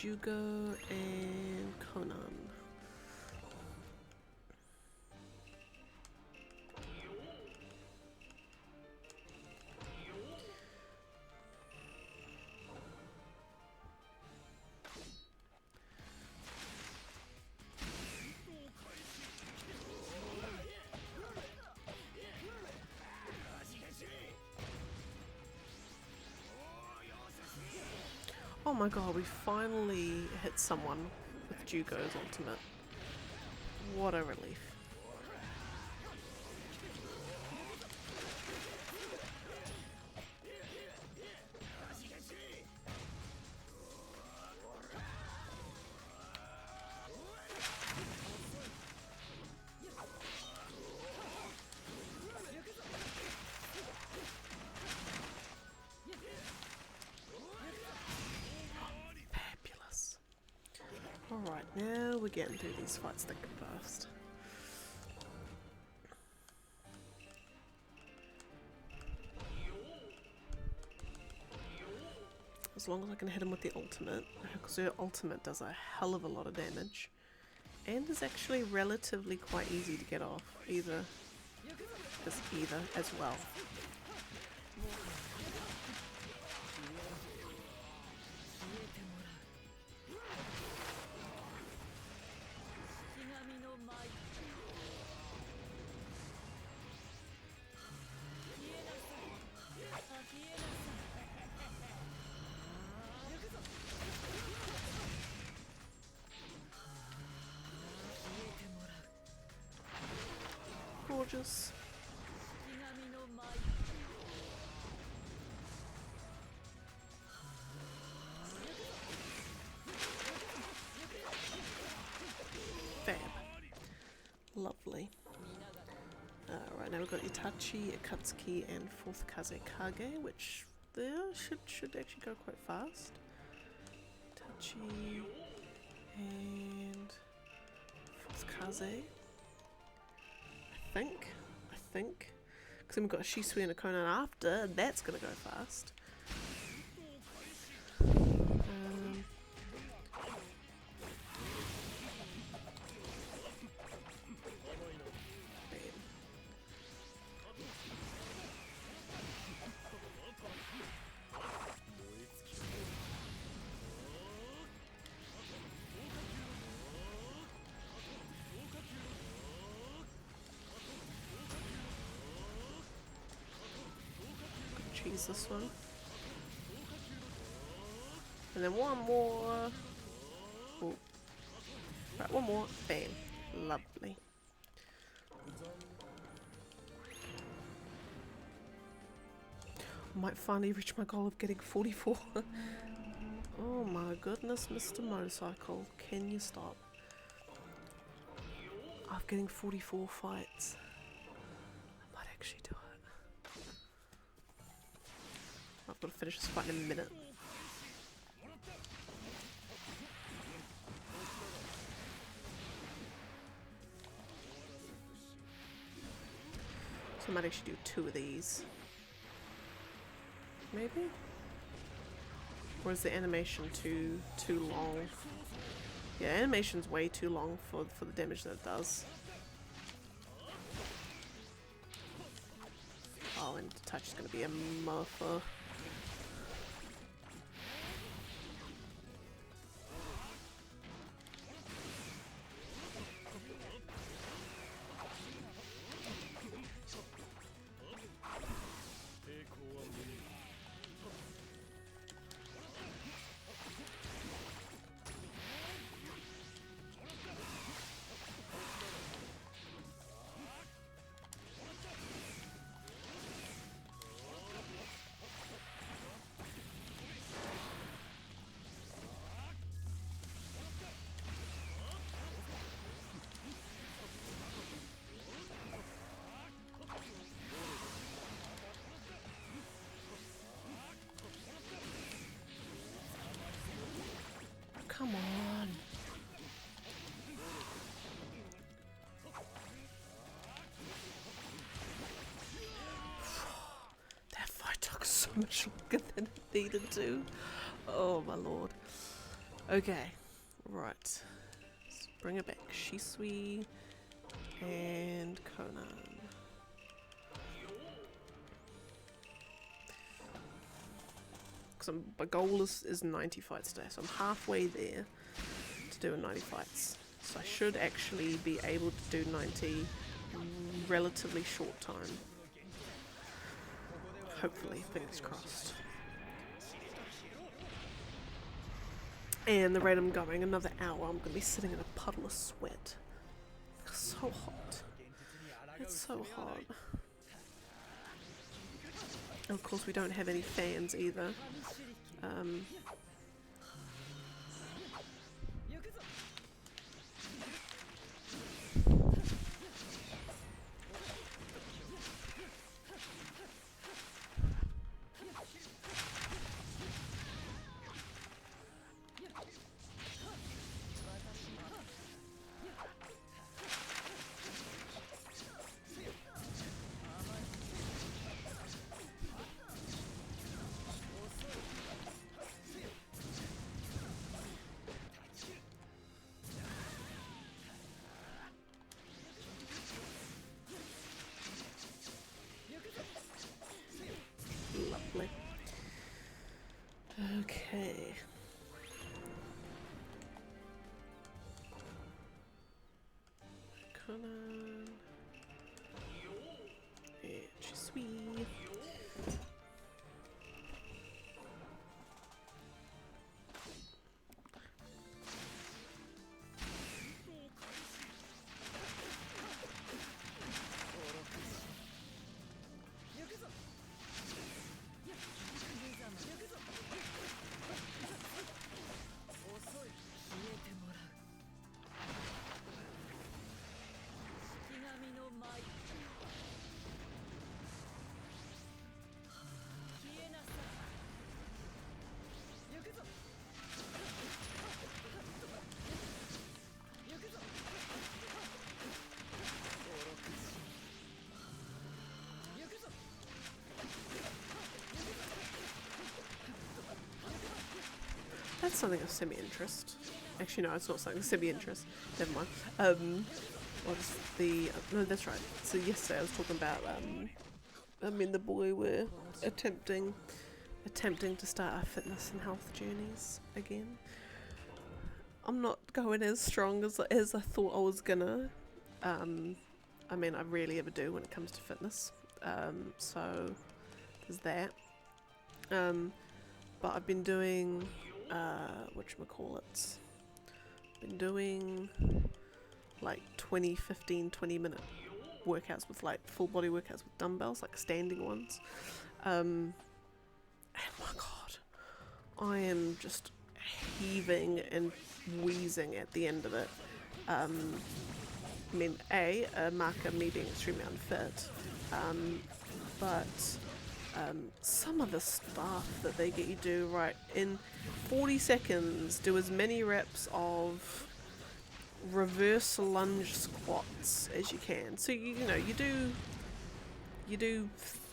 Jugo and Conan. Oh my god, we finally hit someone with Jugo's ultimate. What a relief. Alright, now we're getting through these fights thick and fast. As long as I can hit him with the ultimate, because her ultimate does a hell of a lot of damage. And is actually relatively quite easy to get off, either as well. Gorgeous. Fab. Lovely. Right now we've got Itachi, Akatsuki, and 4th Kazekage, which there should actually go quite fast. Itachi and 4th Kaze. I think. Because then we've got a Shisui and a Conan after, that's gonna go fast. Cheese this one. And then one more. Oh. Right, one more. Bam. Lovely. Might finally reach my goal of getting 44. Oh my goodness, Mr. Motorcycle. Can you stop? I'm getting 44 fights. I might actually do it. I've got to finish this fight in a minute. So I might actually do 2 of these. Maybe? Or is the animation too long? Yeah, animation's way too long for the damage that it does. Oh, and the touch is gonna be a motherfucker. Come on. That fight took so much longer than it needed to. Oh my lord. Okay, right. Let's bring it back. Shisui and Conan. Because my goal is 90 fights today, so I'm halfway there to doing 90 fights. So I should actually be able to do 90 in relatively short time. Hopefully, fingers crossed. And the rate I'm going, another hour, I'm going to be sitting in a puddle of sweat. It's so hot. It's so hot. And of course we don't have any fans either. Lovely. Okay. Conan. Je suis. That's something of semi-interest. Actually, no, it's not something of semi-interest. Never mind. What is the... no, that's right. So yesterday I was talking about, me and the boy were attempting to start our fitness and health journeys again. I'm not going as strong as I thought I was gonna. I mean, I rarely ever do when it comes to fitness. So there's that. But I've been doing... whatchamacallits. Been doing like 20 minute workouts with like full body workouts with dumbbells, like standing ones. And my god, I am just heaving and wheezing at the end of it. I mean, a marker of me being extremely unfit, but some of the stuff that they get you do, right, in 40 seconds, do as many reps of reverse lunge squats as you can. So you do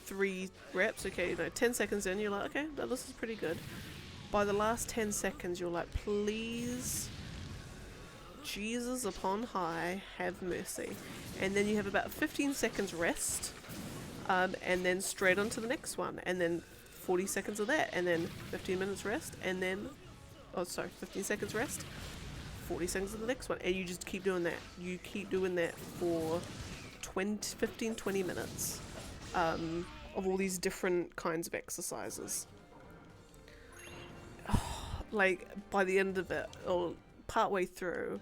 3 reps, okay, 10 seconds in, you're like, okay, no, this is pretty good. By the last 10 seconds, you're like, please, Jesus upon high, have mercy. And then you have about 15 seconds rest. And then straight on to the next one, and then 40 seconds of that, and then 15 minutes rest, and then 15 seconds rest, 40 seconds of the next one, and you just keep doing that. You keep doing that for 20 minutes of all these different kinds of exercises. Like, by the end of it, or partway through,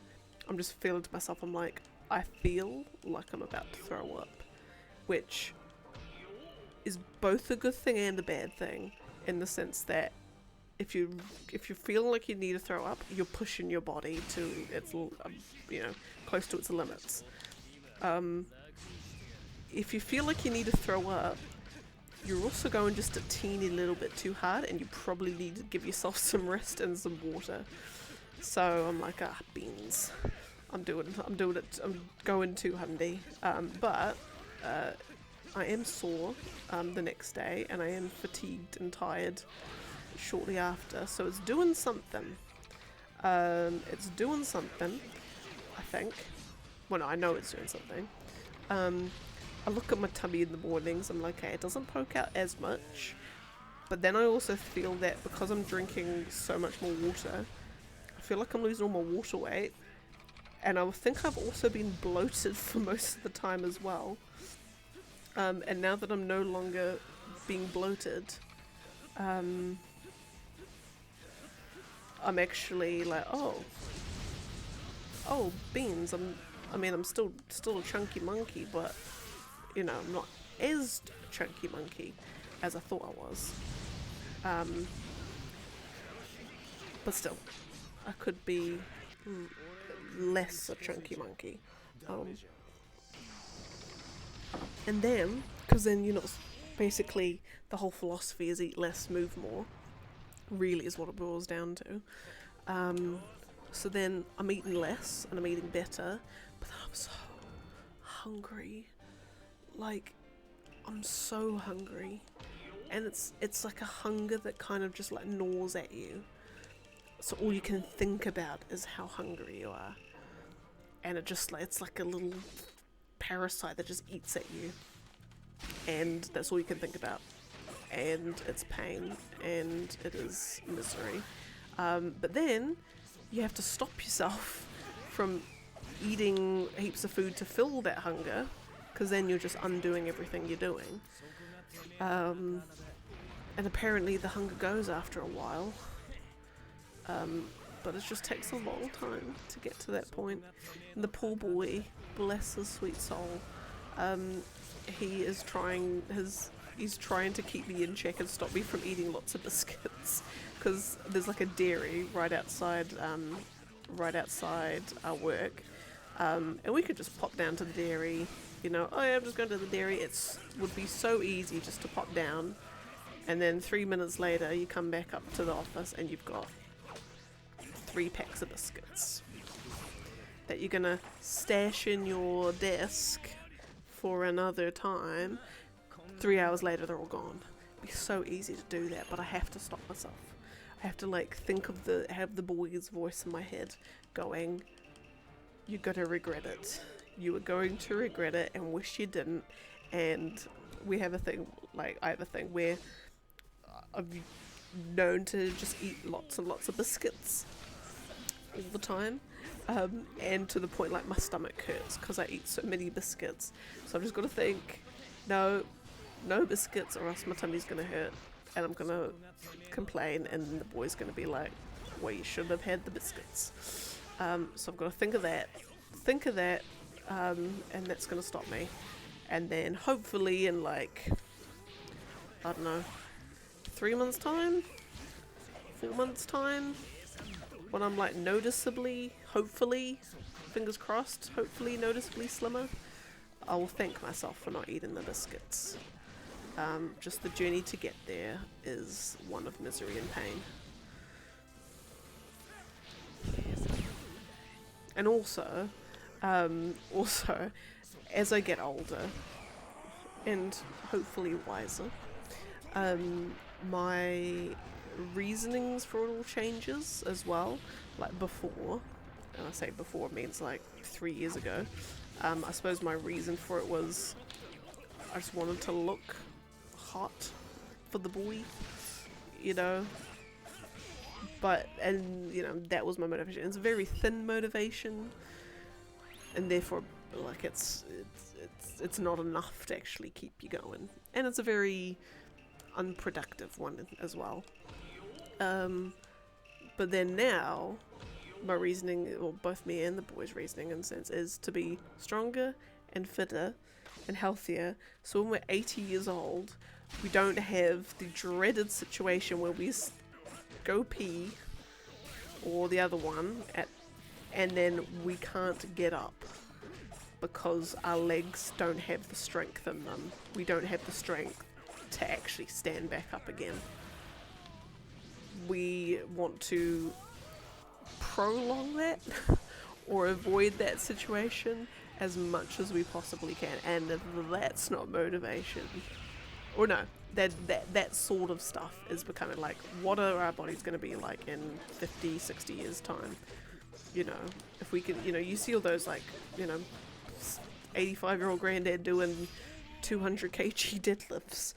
I'm just feeling to myself, I'm like, I feel like I'm about to throw up, which is both a good thing and a bad thing, in the sense that if you're feeling like you need to throw up, you're pushing your body to its close to its limits. If you feel like you need to throw up, you're also going just a teeny little bit too hard, and you probably need to give yourself some rest and some water. So I'm like, beans. I'm doing it. I'm going 200. But I am sore the next day, and I am fatigued and tired shortly after, so it's doing something. It's doing something, I think. Well, no, I know it's doing something. I look at my tummy in the mornings, I'm like, okay, it doesn't poke out as much. But then I also feel that because I'm drinking so much more water, I feel like I'm losing all my water weight. And I think I've also been bloated for most of the time as well. And now that I'm no longer being bloated, I'm actually like, oh, beans. I'm still a chunky monkey, but you know, I'm not as chunky monkey as I thought I was. But still, I could be less a chunky monkey. And then, because then, you know, basically the whole philosophy is eat less, move more, really is what it boils down to. So then I'm eating less and I'm eating better, but then I'm so hungry. Like, I'm so hungry. And it's like a hunger that kind of just like gnaws at you. So all you can think about is how hungry you are. And it's like a little parasite that just eats at you. And that's all you can think about. And it's pain and it is misery. But then you have to stop yourself from eating heaps of food to fill that hunger, because then you're just undoing everything you're doing. And apparently the hunger goes after a while. But it just takes a long time to get to that point. And the poor boy, bless his sweet soul, he's trying to keep me in check and stop me from eating lots of biscuits, because there's like a dairy right outside our work, and we could just pop down to the dairy. You know, oh yeah, I'm just going to the dairy. It would be so easy just to pop down, and then 3 minutes later you come back up to the office and you've got 3 packs of biscuits that you're gonna stash in your desk for another time. 3 hours later they're all gone. It'd be so easy to do that, but I have to stop myself. I have to like have the boy's voice in my head going, you're gonna regret it. You were going to regret it and wish you didn't. And I have a thing where I've known to just eat lots and lots of biscuits all the time, and to the point like my stomach hurts because I eat so many biscuits. So I've just got to think, no biscuits or else my tummy's gonna hurt and I'm gonna complain, and then the boy's gonna be like, well, you should have had the biscuits. So I've got to think of that, and that's gonna stop me. And then hopefully in like, I don't know, 3 months time, 4 months time, when I'm like noticeably, hopefully, fingers crossed, hopefully noticeably slimmer, I will thank myself for not eating the biscuits. Just the journey to get there is one of misery and pain. And also, as I get older, and hopefully wiser, my reasonings for it all changes as well. Like before, and I say before, it means like 3 years ago, I suppose my reason for it was I just wanted to look hot for the boy, you know. And you know, that was my motivation. It's a very thin motivation, and therefore like it's not enough to actually keep you going, and it's a very unproductive one as well. But then now my reasoning, or both me and the boys' reasoning in a sense, is to be stronger and fitter and healthier, so when we're 80 years old we don't have the dreaded situation where we go pee, or the other one, and then we can't get up because our legs don't have the strength in them. We don't have the strength to actually stand back up again. We want to prolong that or avoid that situation as much as we possibly can, and if that's not motivation, or no, that sort of stuff is becoming like, what are our bodies going to be like in 50, 60 years time? You know, if we could, you know, you see all those like, you know, 85-year-old granddad doing 200 kg deadlifts.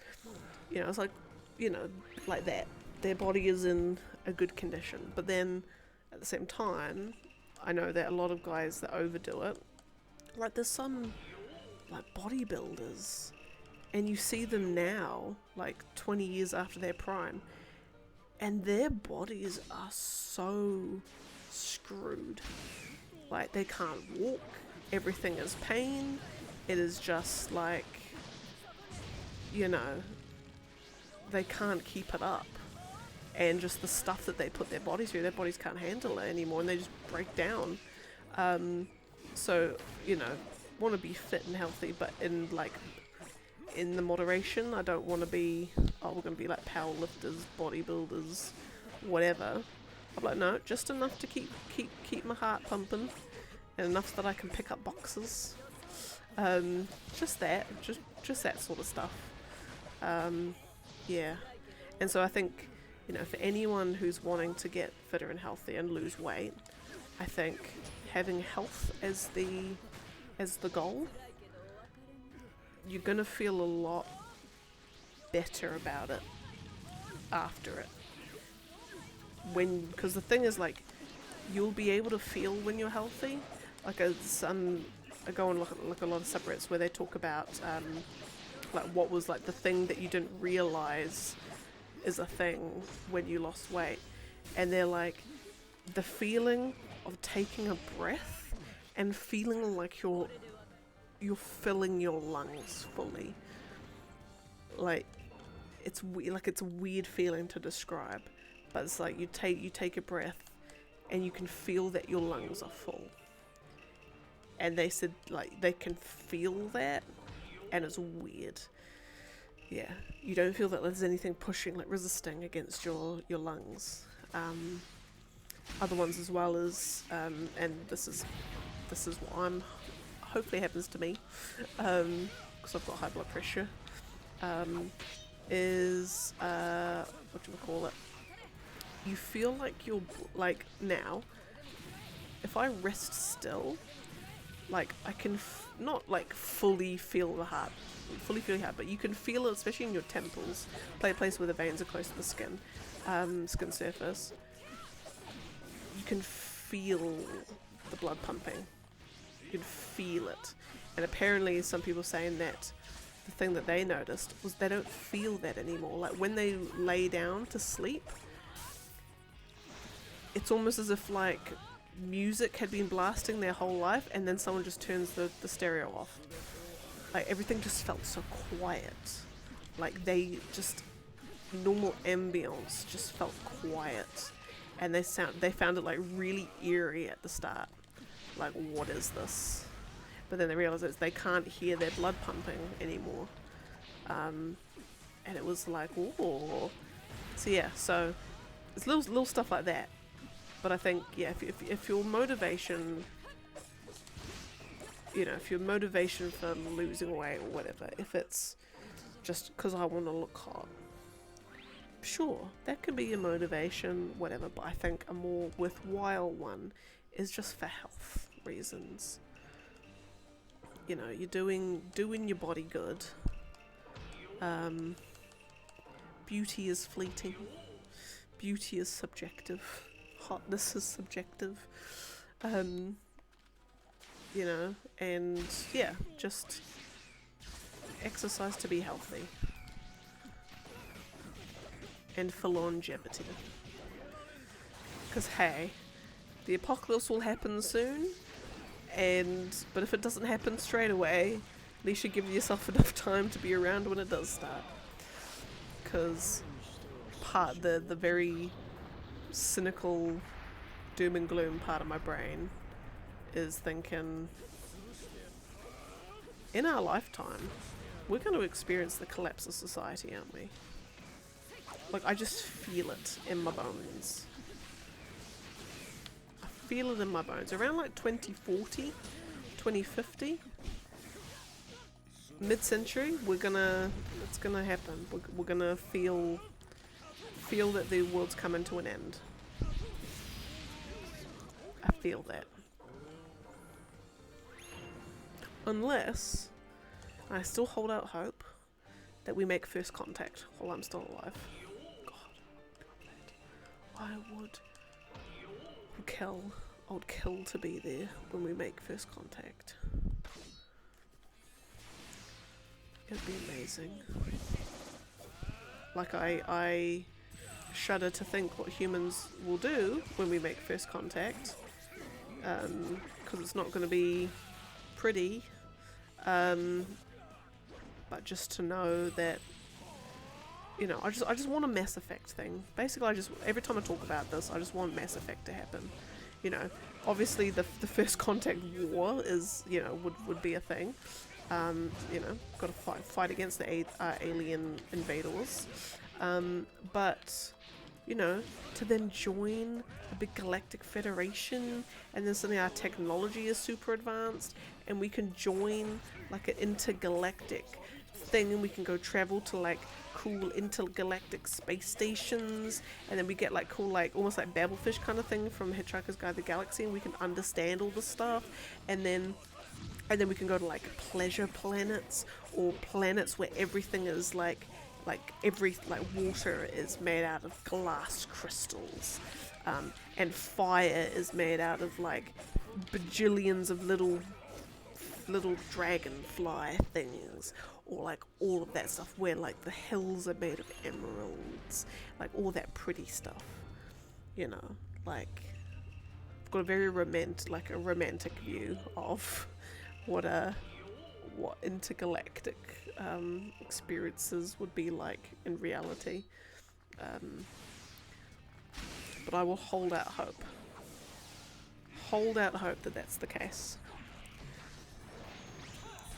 You know, it's like, you know, like that. Their body is in a good condition. But then at the same time, I know that a lot of guys that overdo it, like there's some like bodybuilders, and you see them now, like 20 years after their prime, and their bodies are so screwed. Like they can't walk, everything is pain, it is just like, you know, they can't keep it up. And just the stuff that they put their bodies through, their bodies can't handle it anymore, and they just break down. So, you know, want to be fit and healthy, but in the moderation. I don't want to be, oh, we're going to be like powerlifters, bodybuilders, whatever. I'm like, no, just enough to keep my heart pumping, and enough that I can pick up boxes. Just that sort of stuff. Yeah. And so I think, you know, for anyone who's wanting to get fitter and healthy and lose weight, I think having health as the goal, you're gonna feel a lot better about it after it. Because the thing is, like, you'll be able to feel when you're healthy. Like, I go and look at a lot of subreddits where they talk about like what was like the thing that you didn't realize is a thing when you lost weight, and they're like, the feeling of taking a breath and feeling like you're filling your lungs fully. Like it's a weird feeling to describe, but it's like you take a breath and you can feel that your lungs are full. And they said like they can feel that, and it's weird. Yeah, you don't feel that there's anything pushing, like resisting against your lungs. Other ones as well as, and this is what I'm hopefully happens to me, because I've got high blood pressure. Is what do we call it? You feel like you're like now. If I rest still, like I can not like fully feel the heart, but you can feel it, especially in your temples, place where the veins are close to the skin surface. You can feel the blood pumping. You can feel it, and apparently some people saying that the thing that they noticed was they don't feel that anymore. Like when they lay down to sleep, it's almost as if like music had been blasting their whole life, and then someone just turns the stereo off. Like everything just felt so quiet. Like they just, normal ambience just felt quiet, and they found it like really eerie at the start. Like, what is this? But then they realized that they can't hear their blood pumping anymore. And it was like, ooh. So yeah, so it's little stuff like that. But I think, yeah, if your motivation, you know, if your motivation for losing weight or whatever, if it's just because I want to look hot, sure, that could be your motivation, whatever. But I think a more worthwhile one is just for health reasons. You know, you're doing your body good. Beauty is fleeting. Beauty is subjective. Hotness is subjective. You know, and yeah, just exercise to be healthy and for longevity. Because hey, the apocalypse will happen soon, but if it doesn't happen straight away, at least you give yourself enough time to be around when it does start. Because the very cynical doom and gloom part of my brain is thinking, in our lifetime, we're going to experience the collapse of society, aren't we? Like, I just feel it in my bones. I feel it in my bones. Around like 2040, 2050, mid-century, it's gonna happen. We're gonna feel that the world's coming to an end. I feel that. Unless I still hold out hope that we make first contact while I'm still alive. God, I would kill. I would kill to be there when we make first contact. It'd be amazing. Like I shudder to think what humans will do when we make first contact, because it's not going to be pretty. But just to know that, you know, I just want a Mass Effect thing. Basically, every time I talk about this, I just want Mass Effect to happen. You know, obviously the first contact war is, you know, would be a thing. You know, got to fight against the alien invaders. But, you know, to then join a big galactic federation, and then suddenly our technology is super advanced, and we can join like an intergalactic thing, and we can go travel to like cool intergalactic space stations, and then we get like cool, like almost like Babelfish kind of thing from Hitchhiker's Guide to the Galaxy, and we can understand all the stuff, and then we can go to like pleasure planets, or planets where everything is like water is made out of glass crystals, and fire is made out of like bajillions of little dragonfly things, or like all of that stuff where like the hills are made of emeralds, like all that pretty stuff, you know. Like I've got a very romantic view of what intergalactic experiences would be like in reality, but I will hold out hope that that's the case,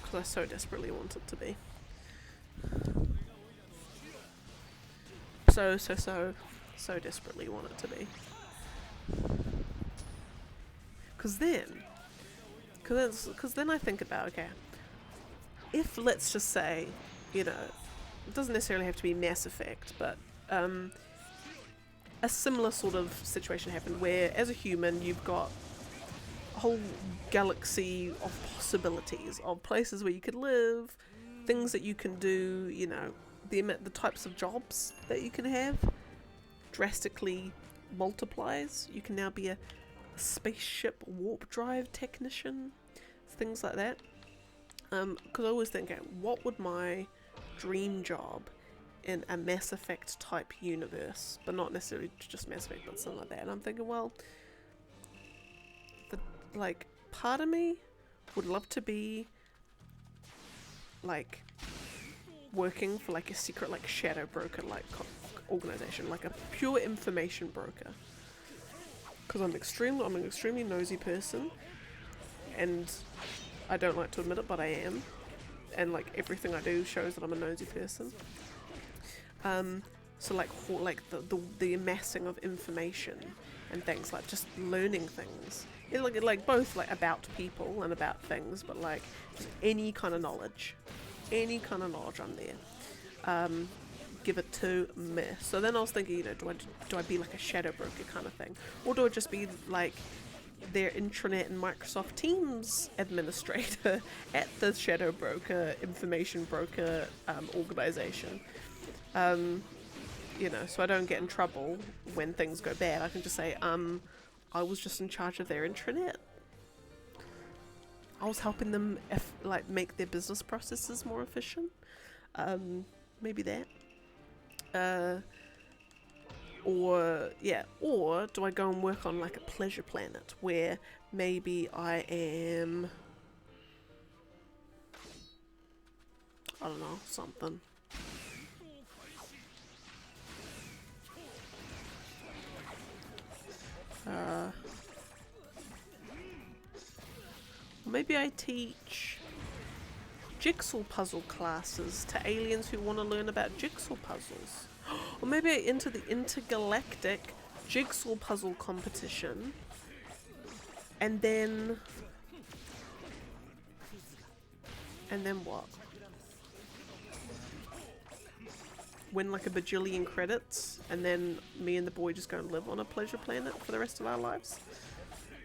because I so desperately want it to be. So desperately want it to be. Because then I think about, okay, if, let's just say, you know, it doesn't necessarily have to be Mass Effect, but a similar sort of situation happened where, as a human, you've got a whole galaxy of possibilities, of places where you could live, things that you can do, you know, the types of jobs that you can have drastically multiplies. You can now be a spaceship warp drive technician, things like that. Because I always think, okay, what would my dream job in a Mass Effect type universe, but not necessarily just Mass Effect, but something like that. And I'm thinking, well, part of me would love to be like working for like a secret like shadow broker like organization, like a pure information broker. Because I'm an extremely nosy person, and I don't like to admit it, but I am, and like everything I do shows that I'm a nosy person. So like the amassing of information and things, like just learning things, like both like about people and about things, but like just any kind of knowledge I'm there. Give it to me. So then I was thinking, you know, do I be like a shadow broker kind of thing, or do I just be like their intranet and Microsoft Teams administrator at the shadow broker information broker organization? You know, so I don't get in trouble when things go bad. I can just say, I was just in charge of their intranet. I was helping them make their business processes more efficient. Maybe that. Or do I go and work on like a pleasure planet where maybe I am, I don't know, something. Maybe I teach jigsaw puzzle classes to aliens who want to learn about jigsaw puzzles. Or maybe I enter the intergalactic jigsaw puzzle competition, and then what? win like a bajillion credits, and then me and the boy just go and live on a pleasure planet for the rest of our lives.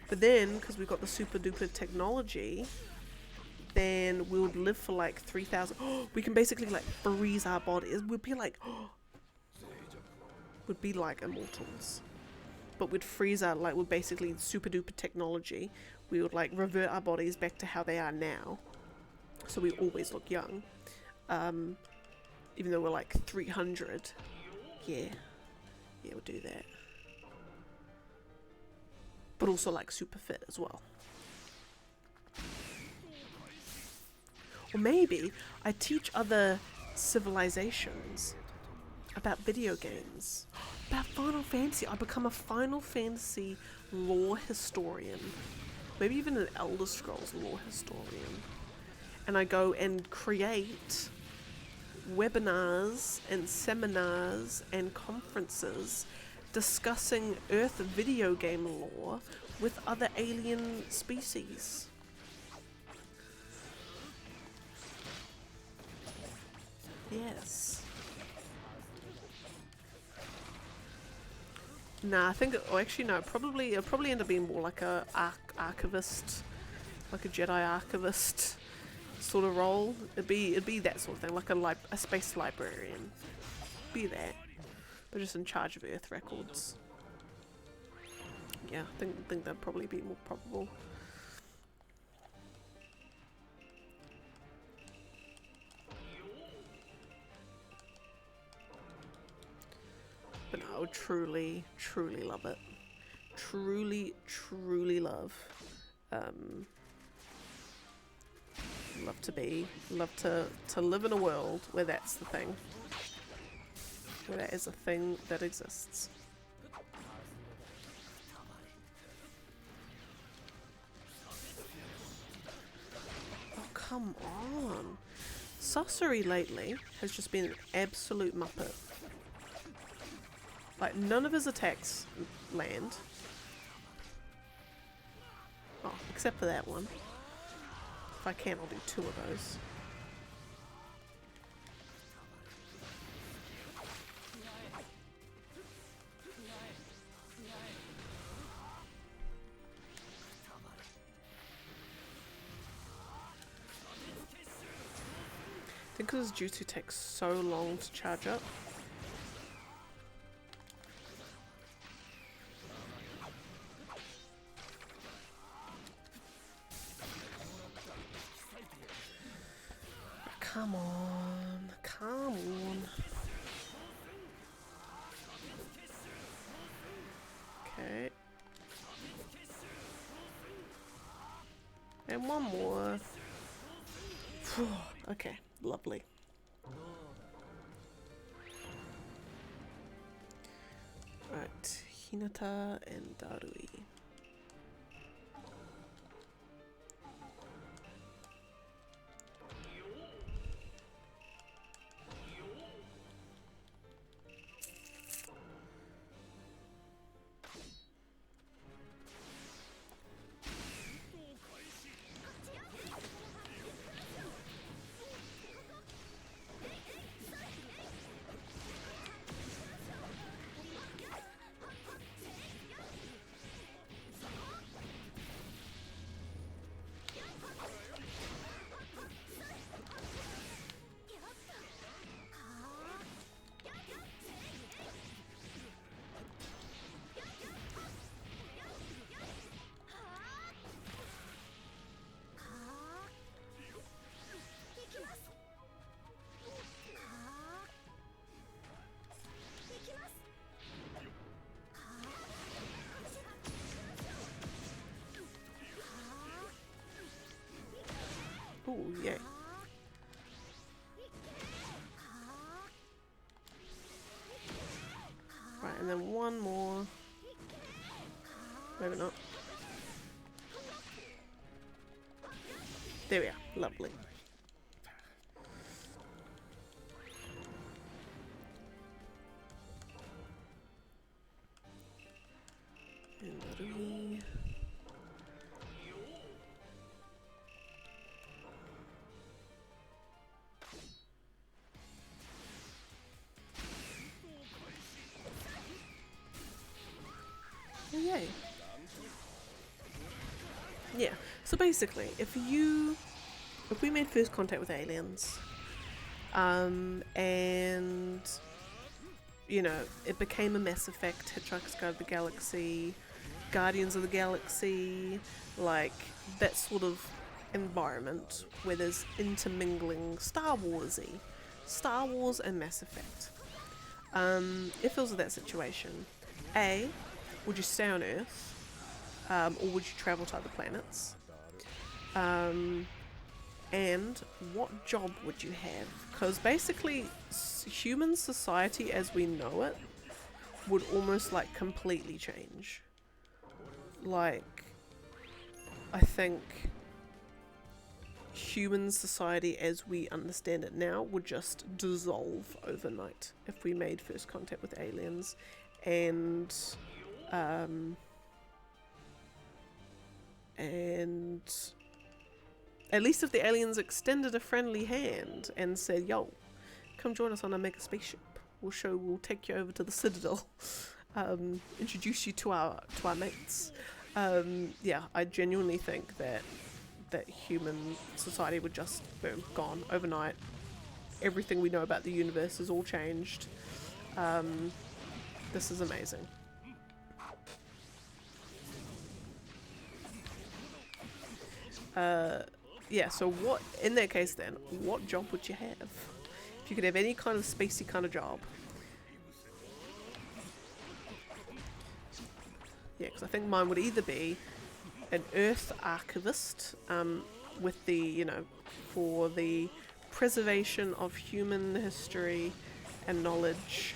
But then, because we've got the super duper technology, then we would live for like 3,000. We can basically like freeze our bodies. We'd be like immortals. But we'd freeze our, like, with basically super duper technology. We would like revert our bodies back to how they are now. So we always look young. Even though we're like 300. Yeah, we'll do that. But also like super fit as well. Or maybe I teach other civilizations about video games. About Final Fantasy. I become a Final Fantasy lore historian. Maybe even an Elder Scrolls lore historian. And I go and create webinars and seminars and conferences discussing Earth video game lore with other alien species. Yes. Nah, I think, actually no, it'll probably end up being more like a archivist, like a Jedi archivist sort of role. It'd be that sort of thing, like a space librarian. Be that, but just in charge of Earth records. Yeah, I think that'd probably be more probable. But no, I would truly love it. Truly love. Love to live in a world where that's the thing. Where that is a thing that exists. Oh, come on. Sasori lately has just been an absolute muppet. Like, none of his attacks land. Oh, except for that one. If I can, I'll do 2 of those. I think because Jutsu takes so long to charge up. Come on, come on. Okay. And one more. Okay, lovely. Right, Hinata and Darui. Oh, yeah. Right, and then one more. Maybe not. There we are. Lovely. And Oh, yay. Yeah, so basically, if we made first contact with aliens, and, you know, it became a Mass Effect, Hitchhiker's Guide to the Galaxy, Guardians of the Galaxy, like, that sort of environment where there's intermingling Star Wars and Mass Effect. If it was that situation, A, would you stay on Earth, or would you travel to other planets? And what job would you have? Because basically, human society as we know it would almost like completely change. Like, I think human society as we understand it now would just dissolve overnight if we made first contact with aliens. And at least if the aliens extended a friendly hand and said, yo, come join us on a mega spaceship. We'll take you over to the Citadel. Introduce you to our mates. Yeah, I genuinely think that human society would just, boom, gone overnight. Everything we know about the universe is all changed. This is amazing. Yeah, so what, in that case then, what job would you have? If you could have any kind of spacey kind of job. Yeah, because I think mine would either be an Earth archivist, with the, you know, for the preservation of human history and knowledge,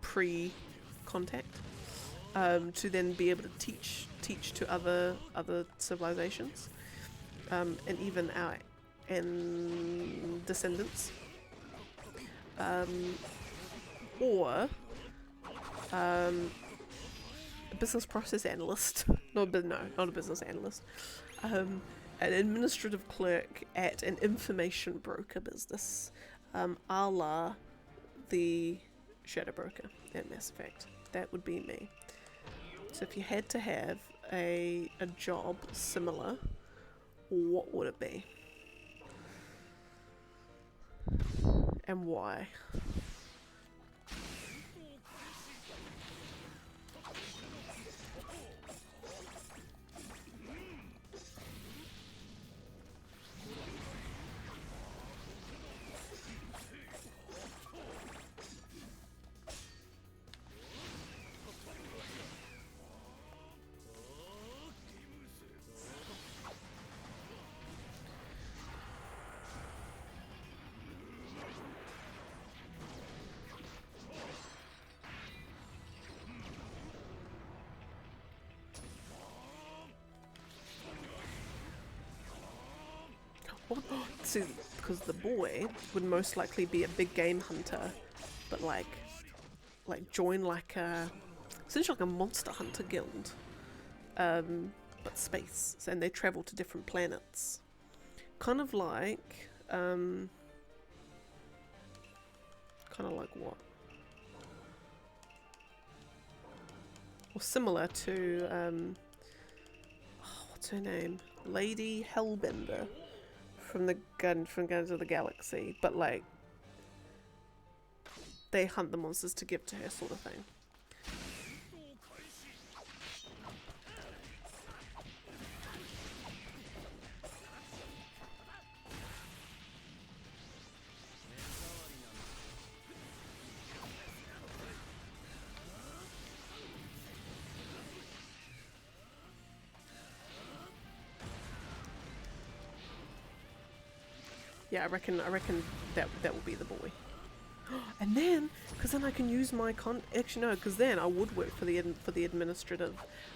pre-contact, to then be able to teach to other civilizations, and even our descendants, or a business process analyst. Not a business analyst. An administrative clerk at an information broker business, a la the Shadow Broker at Mass Effect. That would be me. So if you had to have a job similar, what would it be? And why? See, because the boy would most likely be a big game hunter, but like join like essentially like a monster hunter guild, but space, and they travel to different planets, kind of like what? Or similar to what's her name? Lady Hellbender from Guardians of the Galaxy, but like they hunt the monsters to give to her, sort of thing. Yeah, I reckon that will be the boy. And then, because then I can use my actually no, because then I would work for the administrative,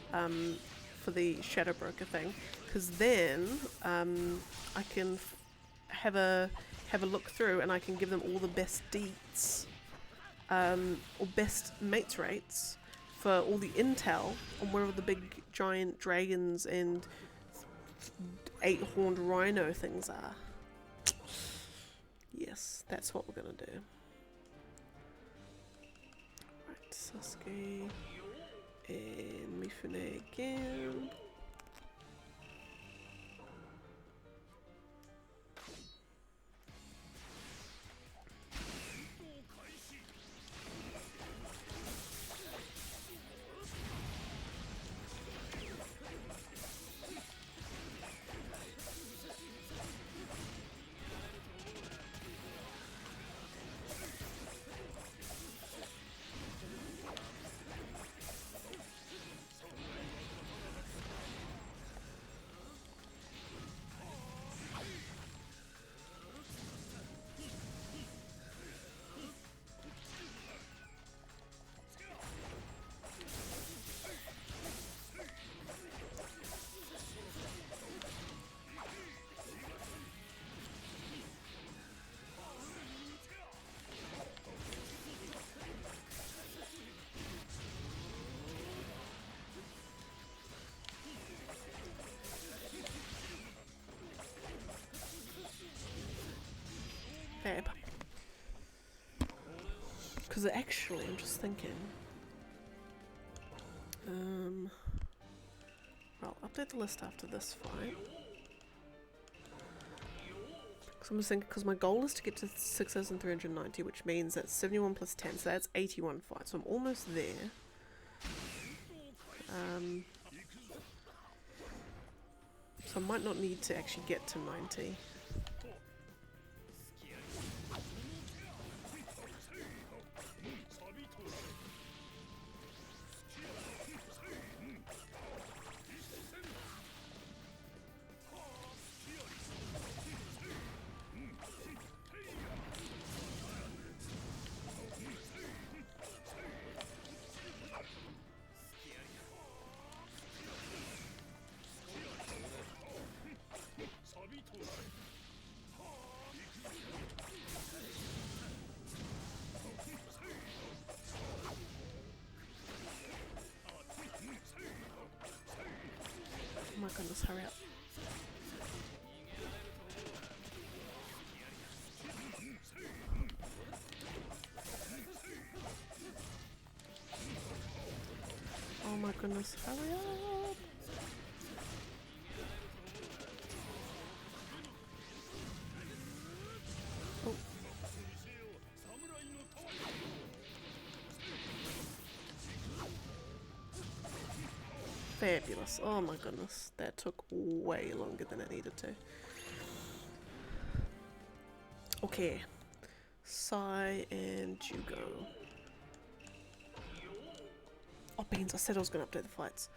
for the Shadow Broker thing, because then I can have a look through and I can give them all the best deets, or best mates rates for all the intel on where all the big giant dragons and 8-horned rhino things are. Yes, that's what we're gonna do. Right, Sasuke. And Mifune again. Fab. Because actually, I'm just thinking. I'll update the list after this fight. Because I'm just thinking, because my goal is to get to 6,390, which means that's 71 plus 10, so that's 81 fights. So I'm almost there. So I might not need to actually get to 90. Oh my goodness, hurry up. Oh my goodness, hurry up. Oh. Fabulous. Oh my goodness. That took way longer than it needed to. Okay. Sai and Jugo. Oh, beans. I said I was going to update the fights.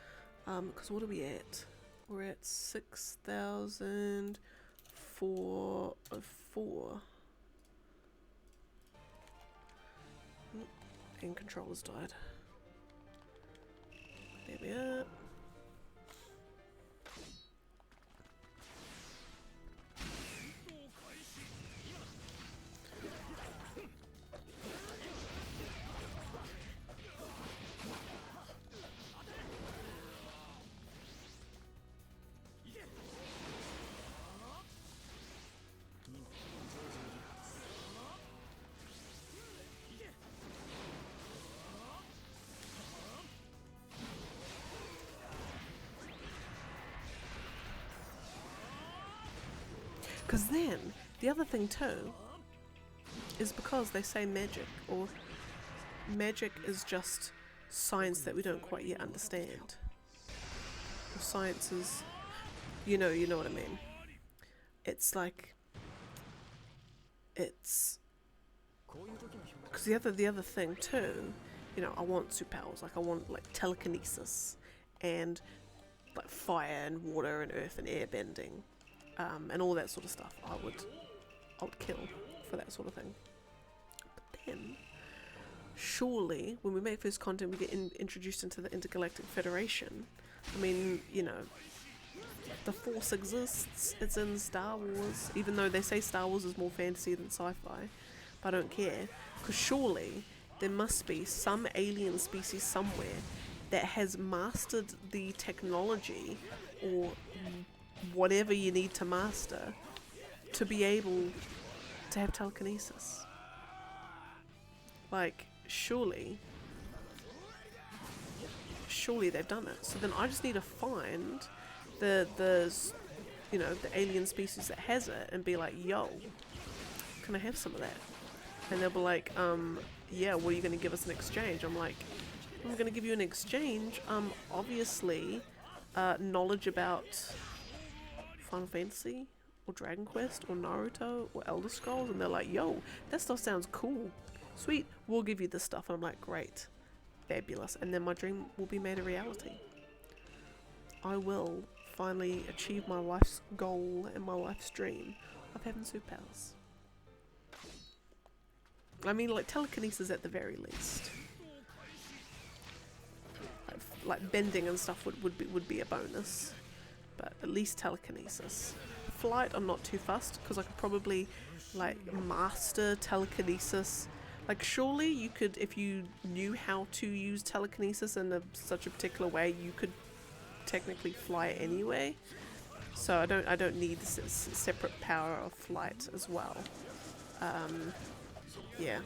Because what are we at? We're at 6,404. And controllers died. There we are. Because then, the other thing too, is because they say magic, or magic is just science that we don't quite yet understand. Or science is, you know what I mean. It's like, it's, because the other thing too, you know, I want superpowers, like I want like telekinesis, and like fire and water and earth and air bending. And all that sort of stuff, I would kill for that sort of thing. But then, surely, when we make first content, we get introduced into the Intergalactic Federation. I mean, you know, the Force exists. It's in Star Wars, even though they say Star Wars is more fantasy than sci-fi. But I don't care, because surely there must be some alien species somewhere that has mastered the technology or whatever you need to master to be able to have telekinesis. Like, surely surely they've done it. So then I just need to find the you know, the alien species that has it and be like, yo, can I have some of that? And they'll be like, yeah, what are you going to give us in exchange? I'm like, I'm going to give you an exchange, obviously, knowledge about Final Fantasy, or Dragon Quest, or Naruto, or Elder Scrolls, and they're like, yo, that stuff sounds cool. Sweet, we'll give you this stuff. And I'm like, great, fabulous. And then my dream will be made a reality. I will finally achieve my life's goal and my life's dream of having superpowers. I mean, like, telekinesis at the very least. Like bending and stuff would be a bonus, but at least telekinesis. Flight, I'm not too fussed because I could probably like master telekinesis. Like, surely you could, if you knew how to use telekinesis in such a particular way, you could technically fly anyway. So I don't need this separate power of flight as well. Yeah.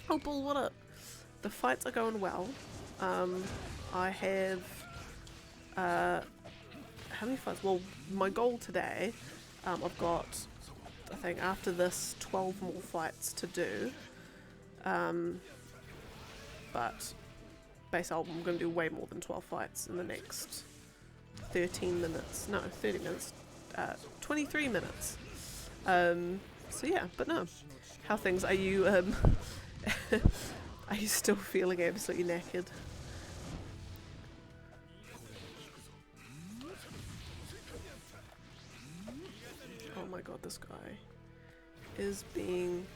Oh, bull, what up? The fights are going well. I have how many fights? Well, my goal today, I've got, I think after this, 12 more fights to do. But basically I'm going to do way more than 12 fights in the next 13 minutes. No, 30 minutes. 23 minutes. So yeah, but no. How things? Are you are you still feeling absolutely knackered? Oh my god, this guy is being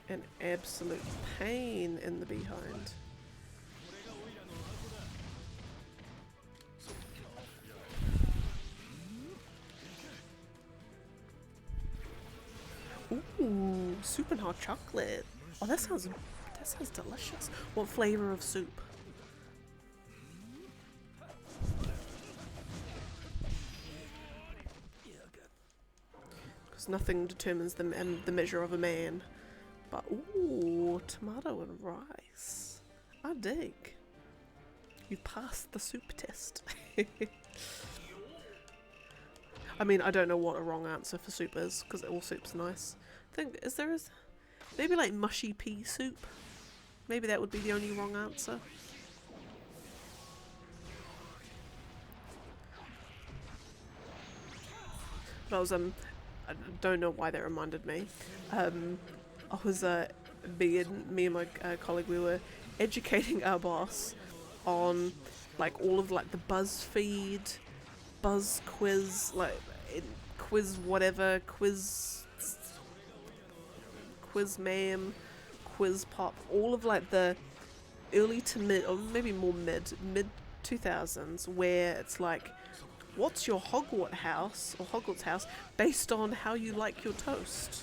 an absolute pain in the behind. Ooh, soup and hot chocolate. Oh, that sounds delicious. What flavor of soup? Because nothing determines the measure of a man. But ooh, tomato and rice. I dig. You passed the soup test. I mean, I don't know what a wrong answer for soup is, because all soup's nice. I think, maybe like mushy pea soup? Maybe that would be the only wrong answer. But I was, I don't know why that reminded me. I was, me and my colleague, we were educating our boss on, like, all of, like, the BuzzFeed, Buzz quiz, like, quiz whatever, quiz ma'am, quiz pop, all of, like, the early to mid, or maybe more mid 2000s, where it's like, what's your Hogwarts house based on how you like your toast,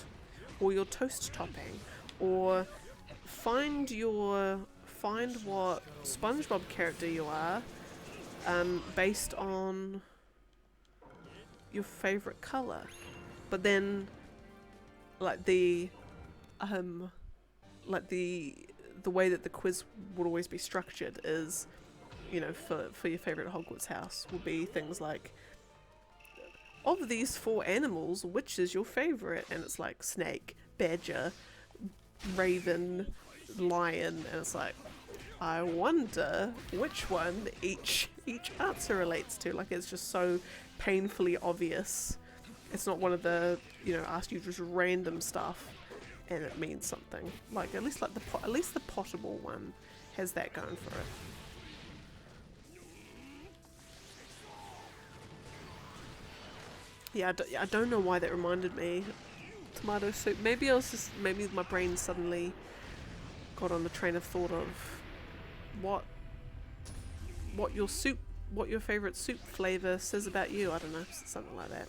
or your toast topping, or find what SpongeBob character you are, based on your favorite color. But then, like the way that the quiz would always be structured is, you know, for your favorite Hogwarts house will be things like, of these 4 animals, which is your favorite? And it's like snake, badger, raven, lion, and it's like, I wonder which one each answer relates to. Like, it's just so painfully obvious. It's not one of the, you know, ask you just random stuff and it means something. Like, at least the potable one has that going for it. Yeah, I don't know why that reminded me. Tomato soup. Maybe my brain suddenly got on the train of thought of what your favorite soup flavor says about you. I don't know, something like that.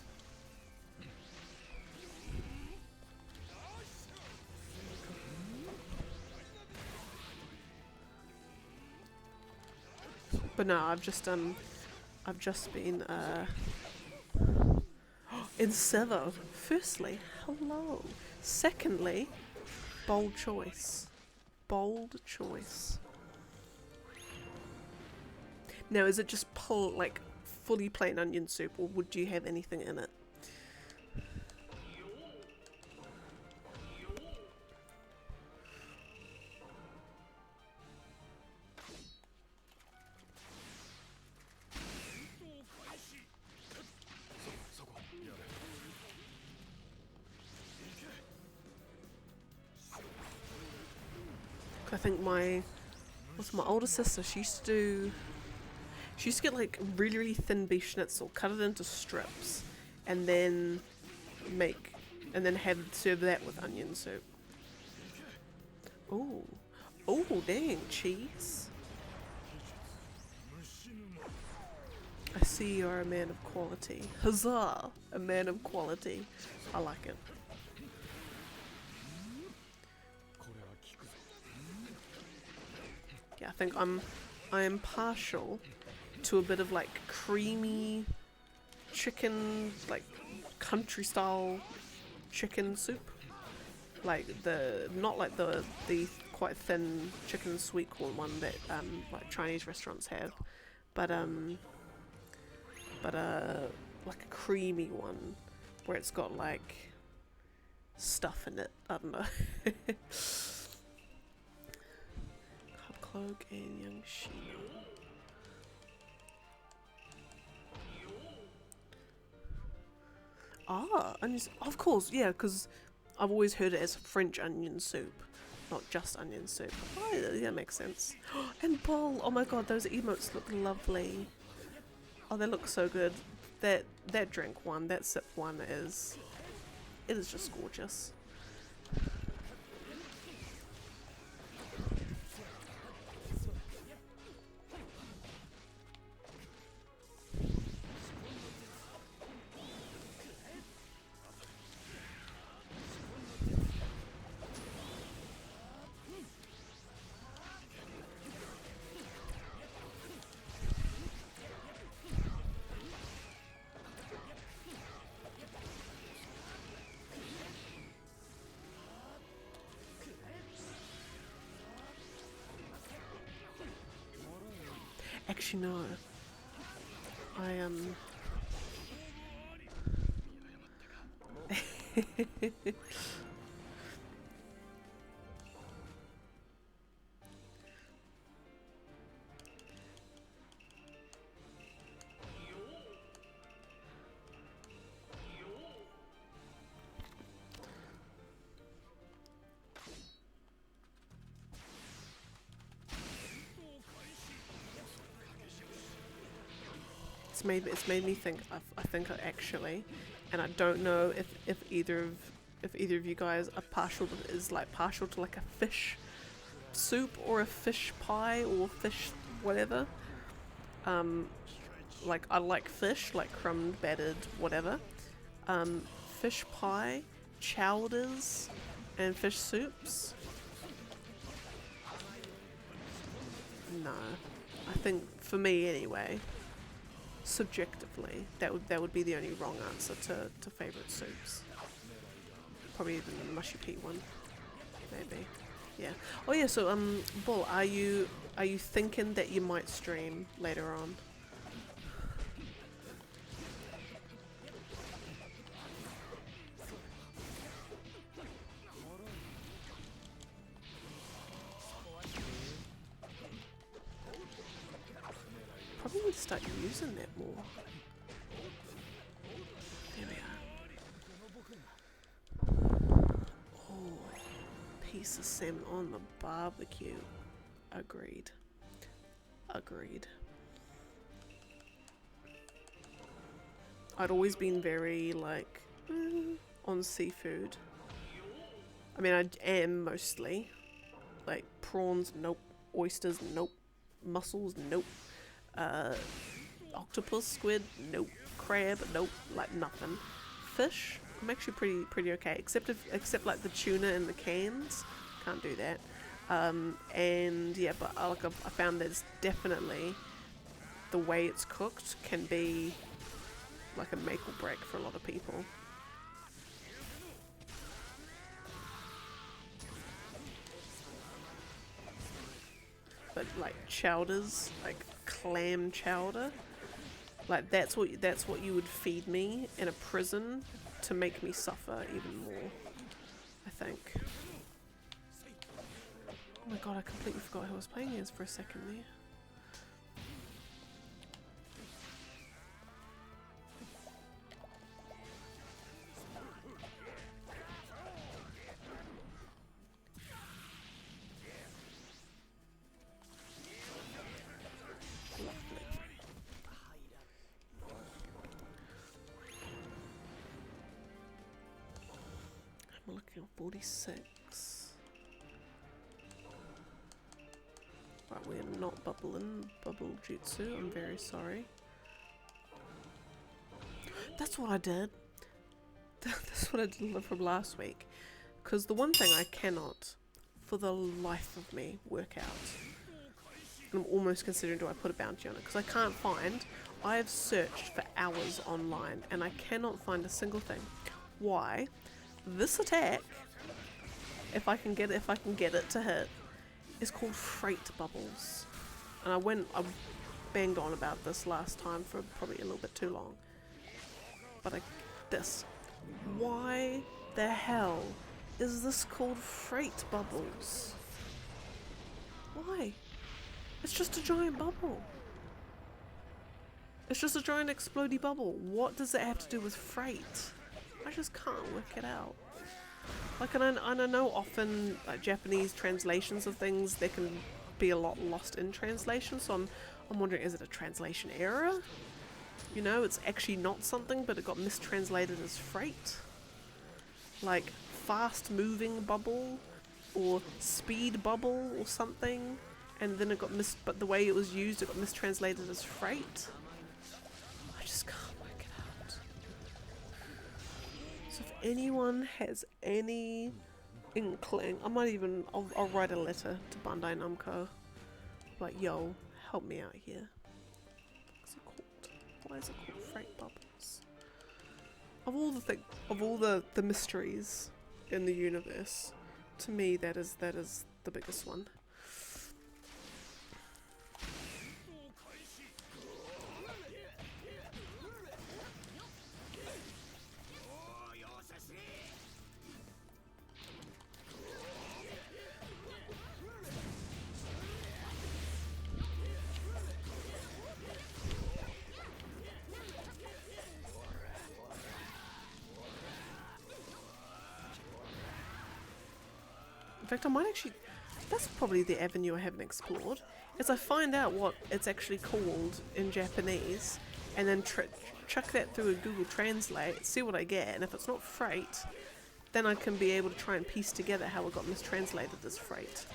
But no, I've just been in Sevo. Firstly, hello. Secondly, bold choice. Bold choice. Now, is it just like fully plain onion soup, or would you have anything in it? I think my older sister, she used to get like really thin beef schnitzel, cut it into strips, and then serve that with onion soup. Oh, oh, dang, cheese. I see you're a man of quality. Huzzah! A man of quality. I like it. Yeah, I think I am partial to a bit of like creamy chicken, like country style chicken soup. Like not like the quite thin chicken sweet corn one that like Chinese restaurants have, but like a creamy one where it's got like stuff in it. I don't know. Cloak and Young Shino. Ah, onions. Of course, yeah, because I've always heard it as French onion soup, not just onion soup. Oh, yeah, that makes sense. And Bull, oh my god, those emotes look lovely. Oh, they look so good. That drink one, that sip one it is just gorgeous. Actually, no. I am. It's made me think. I think actually, and I don't know if either of you guys are partial to like a fish soup or a fish pie or fish whatever. Like I like fish, like crumbed, battered, whatever. Fish pie, chowders, and fish soups. No, I think for me anyway. Subjectively, that would be the only wrong answer to favourite soups. Probably even the mushy peat one, maybe. Yeah. Oh yeah. So Bull, are you thinking that you might stream later on? Probably need to start using that more. There we are. Oh, piece of salmon on the barbecue. Agreed. Agreed. I'd always been very like on seafood. I mean, I am mostly like prawns. Nope. Oysters. Nope. Mussels. Nope. Octopus, squid, nope. Crab, nope. Like nothing. Fish, I'm actually pretty okay. Except like the tuna in the cans, can't do that. And yeah, but I found there's definitely the way it's cooked can be like a make or break for a lot of people. But like chowders, like clam chowder. Like that's what you would feed me in a prison to make me suffer even more, I think. Oh my god, I completely forgot who I was playing as for a second there. I'm looking at 46. Right, we are not bubble jutsu, I'm very sorry. That's what I did. That's what I did from last week. Because the one thing I cannot, for the life of me, work out, and I'm almost considering do I put a bounty on it, because I can't find, I have searched for hours online, and I cannot find a single thing. Why? This attack, if I can get it to hit, is called freight bubbles. And I banged on about this last time for probably a little bit too long. But why the hell is this called freight bubbles? Why? It's just a giant bubble. It's just a giant explodey bubble. What does it have to do with freight? I just can't work it out. Like, and I know often, like, Japanese translations of things, there can be a lot lost in translation, so I'm wondering, is it a translation error? You know, it's actually not something, but it got mistranslated as freight? Like, fast moving bubble, or speed bubble, or something, and then it got but the way it was used, it got mistranslated as freight? I just can't work it out. So if anyone has any inkling, I'll write a letter to Bandai Namco. Like, yo, help me out here. What's it called? Why is it called freight bubbles? Of all the mysteries in the universe, to me that is the biggest one. In fact, I might actually, that's probably the avenue I haven't explored, is I find out what it's actually called in Japanese, and then chuck that through a Google Translate, see what I get, and if it's not freight, then I can be able to try and piece together how it got mistranslated as freight.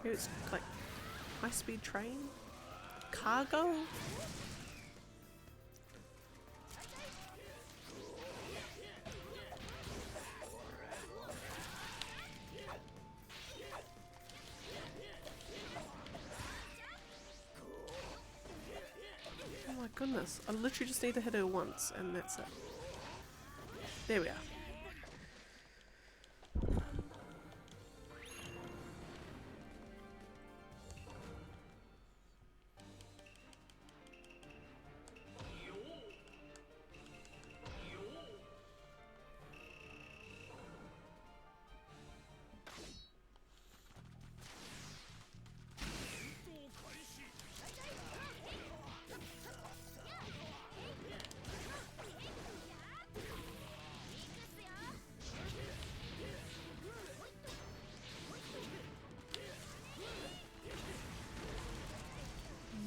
Maybe it's like high-speed train? Cargo? Oh my goodness, I literally just need to hit her once and that's it. There we are.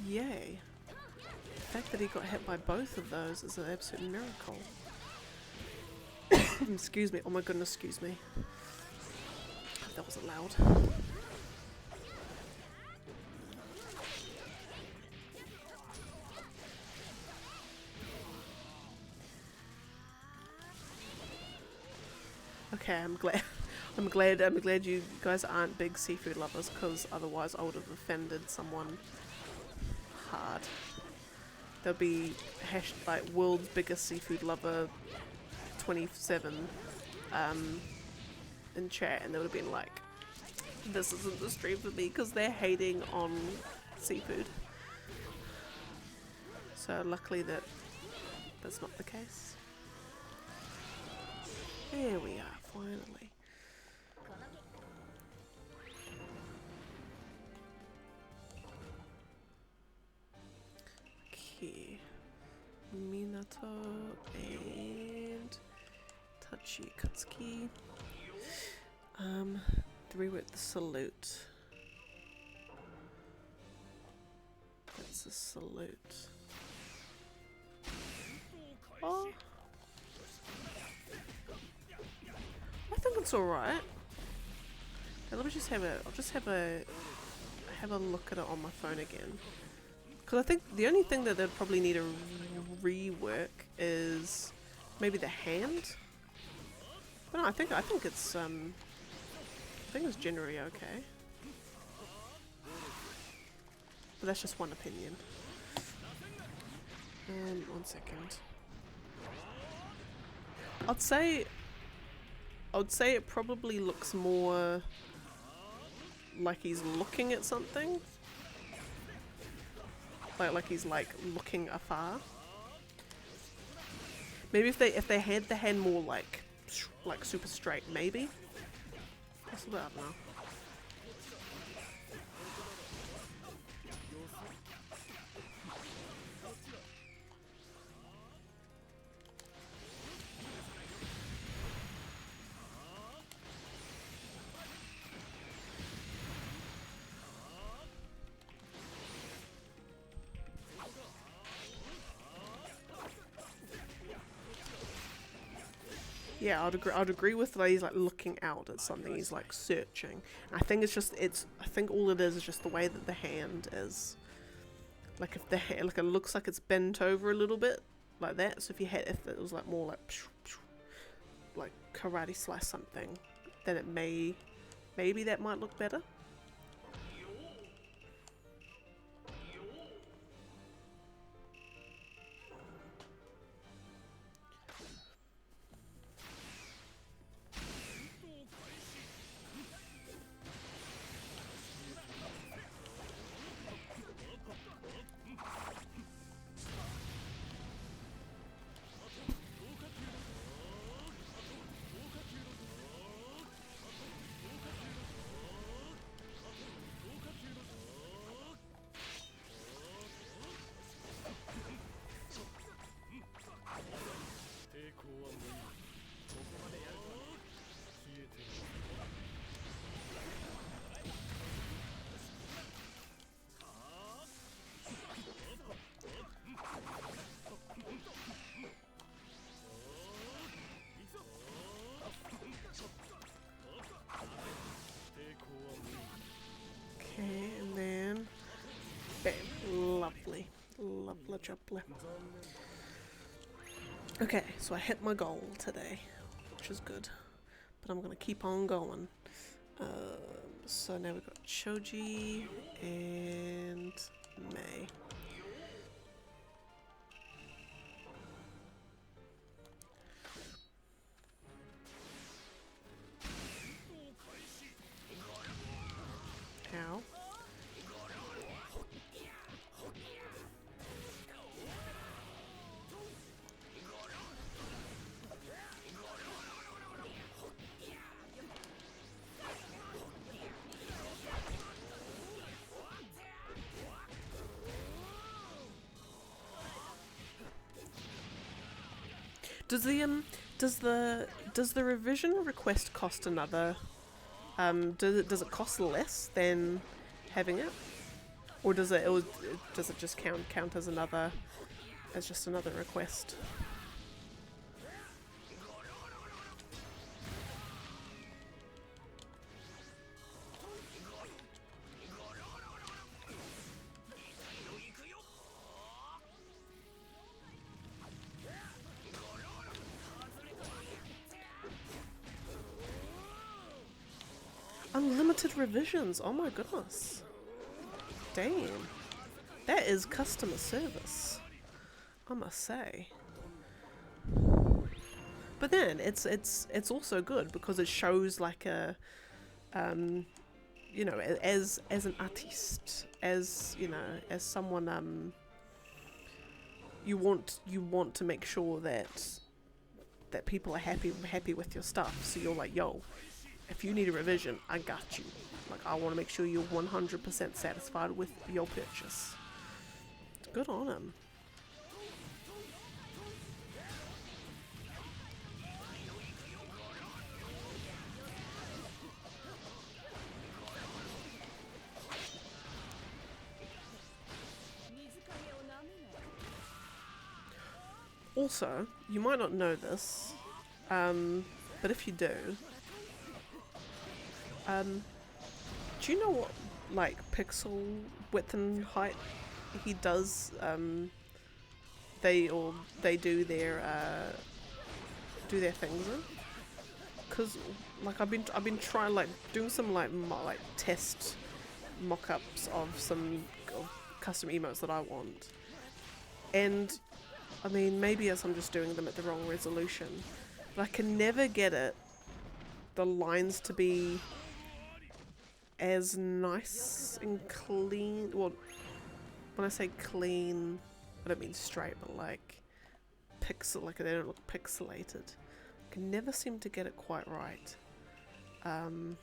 Yay. The fact that he got hit by both of those is an absolute miracle. Excuse me. Oh my goodness, excuse me. That wasn't loud. Okay, I'm glad you guys aren't big seafood lovers, because otherwise I would have offended someone hard. There'll be like world's biggest seafood lover 27 in chat, and they would have been like, this isn't the stream for me, because they're hating on seafood. So luckily that's not the case. There we are, finally. Okay. Minato and Tachi Katsuki. Three with the salute. That's a salute. Oh. I think it's alright. Let me just have a look at it on my phone again. Because I think the only thing that they'd probably need to rework is maybe the hand. But no, I think it's generally okay. But that's just one opinion. One second. I would say it probably looks more like he's looking at something. Like he's like looking afar. Maybe if they had the hand more like super straight, maybe. Possibly, I don't know. Yeah, I'd agree with that. He's like looking out at something. He's like searching. And I think I think all it is just the way that the hand is. Like if the hand, like it looks like it's bent over a little bit, like that. So if it was like more like karate slice something, then maybe that might look better. Okay, and then bam, lovely, jubbly. Okay, so I hit my goal today, which is good, but I'm gonna keep on going. So now we've got Choji and Mei. Ow. Does the revision request cost another? Does it cost less than having it, or does it just count as just another request? Unlimited revisions, oh my goodness. Damn. That is customer service, I must say. But then it's also good because it shows like a you know, as an artist, as you know, as someone, you want to make sure that people are happy with your stuff. So you're like, yo, if you need a revision, I got you. Like, I want to make sure you're 100% satisfied with your purchase. Good on him. Also, you might not know this, but if you do you know what, like, pixel width and height he does? They do their things in. Cause like I've been trying, like, doing some like test mock-ups of some custom emotes that I want, and I mean, maybe as I'm just doing them at the wrong resolution, but I can never get the lines to be as nice and clean. Well, when I say clean, I don't mean straight, but like like they don't look pixelated. I can never seem to get it quite right. And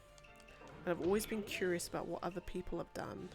I've always been curious about what other people have done.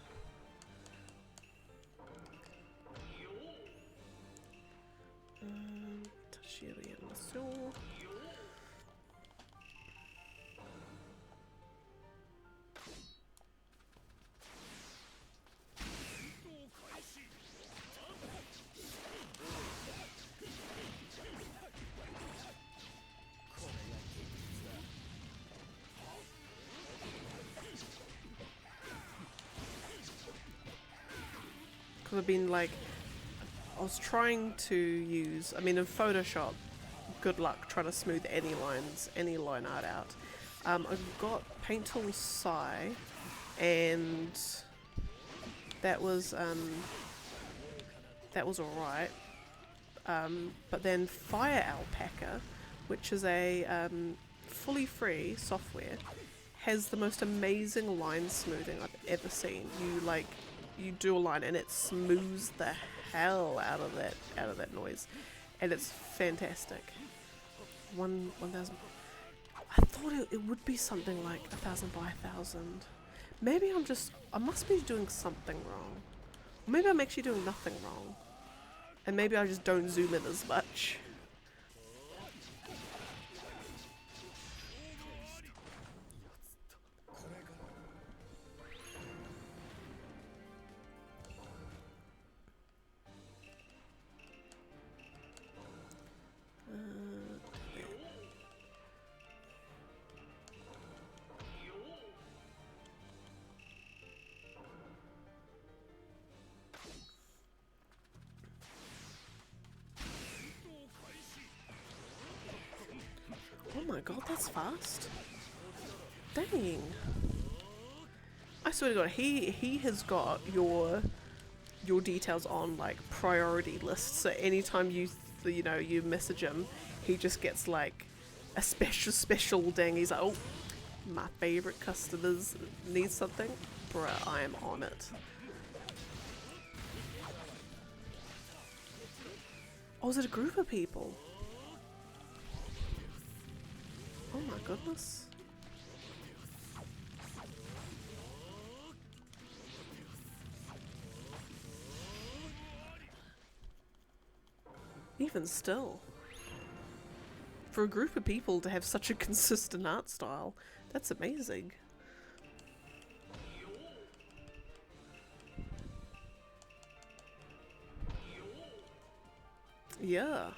Because I've been like, I was trying to use, I mean, in Photoshop, good luck trying to smooth any line art out. I've got Paint Tool Psi, and that was alright. But then Fire Alpaca, which is a fully free software, has the most amazing line smoothing I've ever seen. You do a line and it smooths the hell out of that noise, and it's fantastic. 1,000. I thought it would be something like 1,000 by 1,000. Maybe I must be doing something wrong. Or maybe I'm actually doing nothing wrong, and maybe I just don't zoom in as much. Oh my god, that's fast. Dang. I swear to god, he has got your details on like priority lists, so anytime you message him, he just gets like a special ding. He's like, oh, my favorite customers need something, bruh, I am on it. Oh, is it a group of people? Oh my goodness. Even still, for a group of people to have such a consistent art style, that's amazing. Yeah.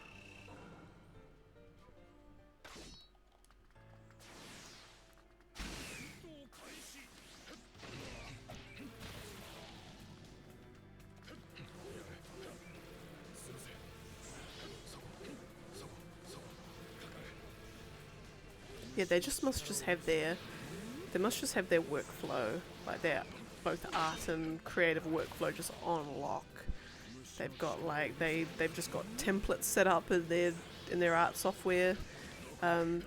Yeah, they must have their workflow, like their both art and creative workflow just on lock. They've got like they've just got templates set up in their art software.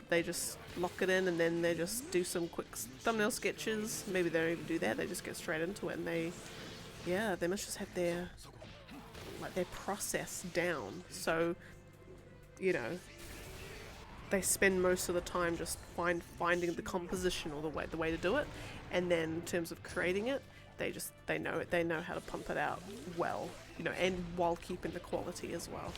They just lock it in and then they just do some quick thumbnail sketches. Maybe they don't even do that, they just get straight into it, and they must just have their process down. So, you know, they spend most of the time just finding the composition or the way to do it, and then in terms of creating it, they know how to pump it out well, you know, and while keeping the quality as well.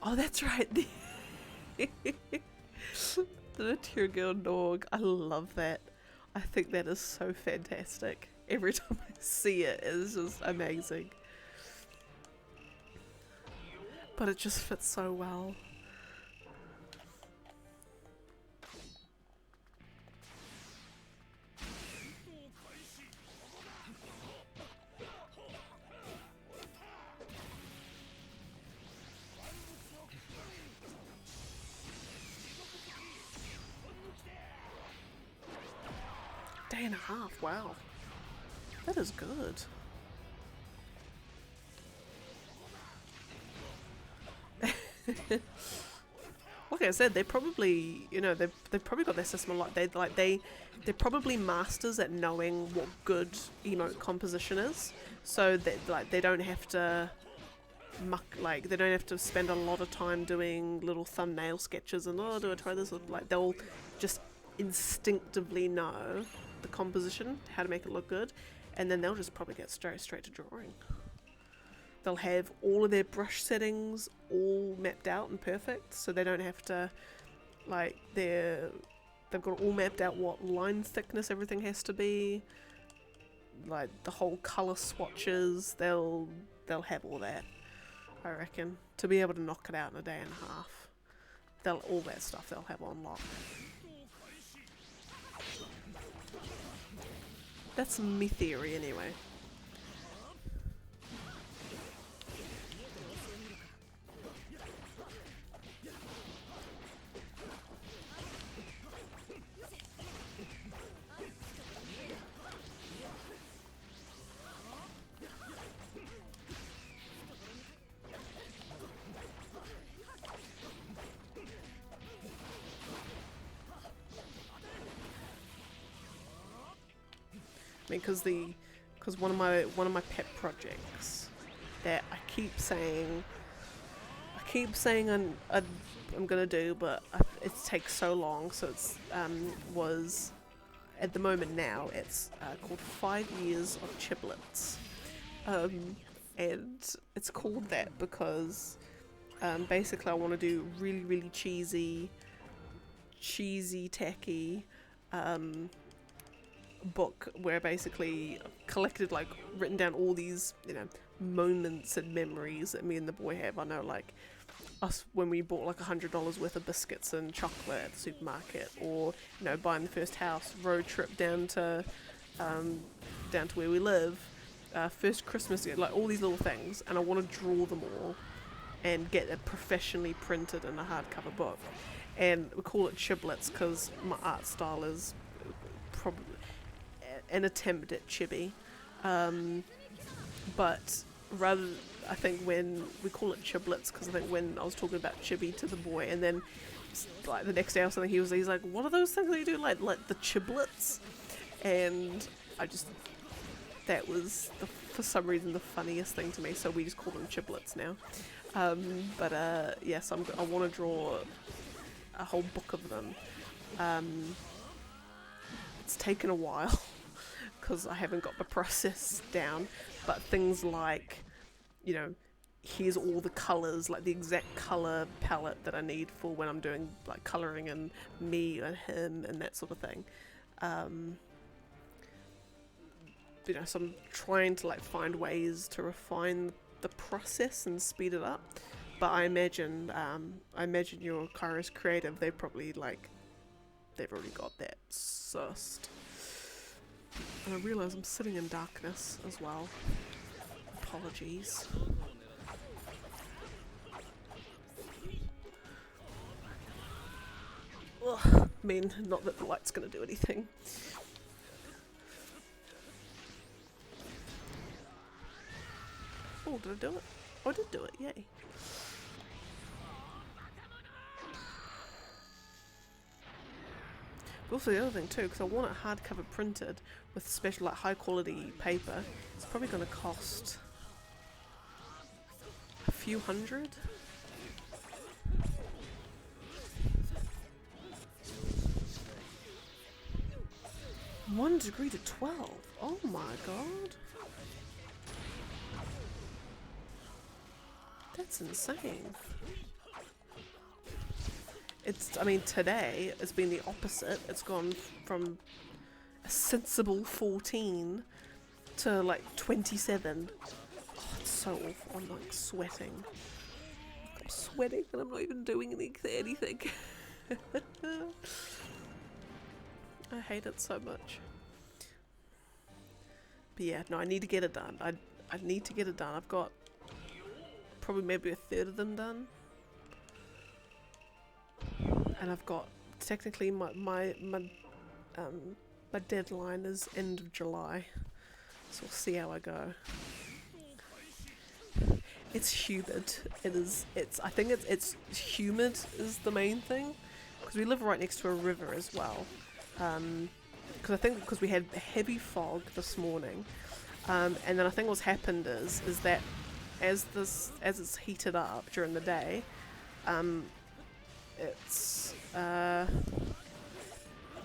Oh, that's right. The Tear Girl dog. I love that. I think that is so fantastic. Every time I see it, it's just amazing. But it just fits so well. Day and a half, wow. That is good. Like I said, they probably, you know, they've probably got their system a lot. They're probably masters at knowing what good emote composition is, so that they don't have to they don't have to spend a lot of time doing little thumbnail sketches and do I try this? Like they'll just instinctively know the composition, how to make it look good, and then they'll just probably get straight to drawing. They'll have all of their brush settings all mapped out and perfect, so they don't have to, like, they've got all mapped out what line thickness everything has to be, like the whole color swatches. They'll have all that, I reckon, to be able to knock it out in a day and a half. All that stuff they'll have on lock. That's me theory anyway. Because one of my pet projects that I keep saying I'm gonna do, but it takes so long. So it's was at the moment now it's called 5 Years of Chiblets, and it's called that because basically I want to do really cheesy, tacky. Book where basically collected, like, written down all these, you know, moments and memories that me and the boy have. I know, like, us when we bought like $100 worth of biscuits and chocolate at the supermarket, or, you know, buying the first house, road trip down to where we live, first Christmas, like all these little things, and I want to draw them all and get it professionally printed in a hardcover book. And we call it Chiblets because my art style is probably an attempt at chibi, but rather, I think when we call it Chiblets because I think when I was talking about chibi to the boy, and then like the next day or something, he's like, what are those things that you do, like the Chiblets? And that was for some reason the funniest thing to me, so we just call them Chiblets now. Yes, I want to draw a whole book of them. It's taken a while because I haven't got the process down, but things like, you know, here's all the colours, like the exact colour palette that I need for when I'm doing like colouring and me and him and that sort of thing. You know, so I'm trying to like find ways to refine the process and speed it up. But I imagine your Kairos Creative, they've already got that sussed. And I realise I'm sitting in darkness as well. Apologies. Ugh, I mean, not that the light's going to do anything. Oh, did I do it? Oh, I did do it, yay. But also the other thing too, because I want it hardcover printed with special, like, high quality paper, it's probably going to cost a few hundred. One degree to 12. Oh my god. That's insane. It's, I mean, today it's been the opposite. It's gone from a sensible 14 to like 27. Oh, it's so awful. I'm like sweating. I'm sweating and I'm not even doing anything. I hate it so much. But yeah, no, I need to get it done. I need to get it done. I've got probably maybe a third of them done. And I've got, technically my deadline is end of July. So we'll see how I go. It's humid. I think it's humid is the main thing. Because we live right next to a river as well. Because I think because we had heavy fog this morning. And then I think what's happened is that as it's heated up during the day, it's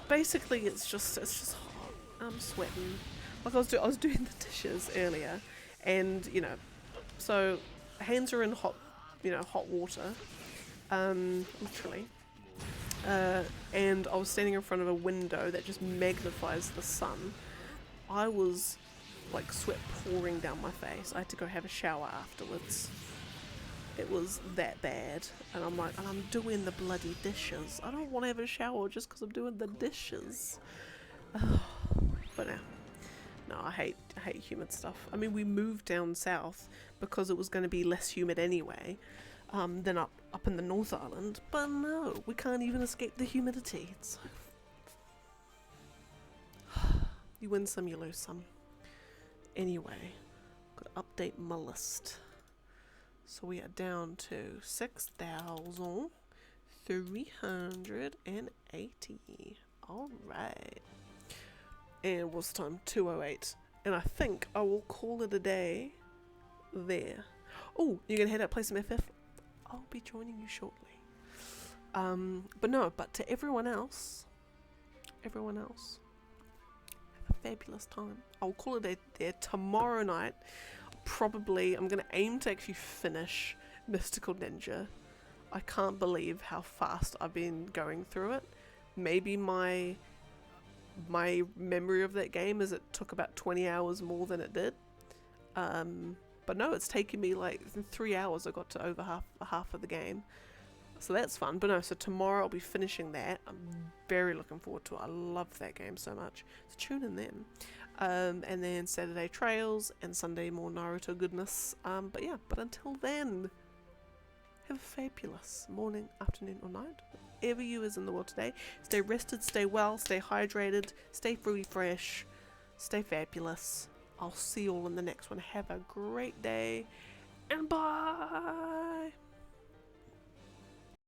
basically it's just hot. I'm sweating. Like I was doing the dishes earlier, and you know, so hands are in hot water, literally. And I was standing in front of a window that just magnifies the sun. I was like sweat pouring down my face. I had to go have a shower afterwards. It was that bad. And I'm like, and I'm doing the bloody dishes. I don't want to have a shower just because I'm doing the dishes. But no, I hate humid stuff. I mean, we moved down south because it was going to be less humid anyway. Than up in the North Island, but no, we can't even escape the humidity. It's so you win some, you lose some. Anyway, gotta update my list. So we are down to 6,380. All right, and what's the time? 2:08, and I think I will call it a day there. Oh, you're gonna head out, play some FF. I'll be joining you shortly. But to everyone else, have a fabulous time. I'll call it there tomorrow night. Probably, I'm going to aim to actually finish Mystical Ninja. I can't believe how fast I've been going through it. Maybe my memory of that game is it took about 20 hours more than it did. But no, it's taken me like 3 hours. I got to over half of the game. So that's fun. But no, so tomorrow I'll be finishing that. I'm very looking forward to it. I love that game so much. So tune in then. And then Saturday Trails and Sunday more Naruto goodness. But until then, have a fabulous morning, afternoon or night. Whatever you is in the world today. Stay rested, stay well, stay hydrated, stay fruity fresh, stay fabulous. I'll see you all in the next one. Have a great day, and bye!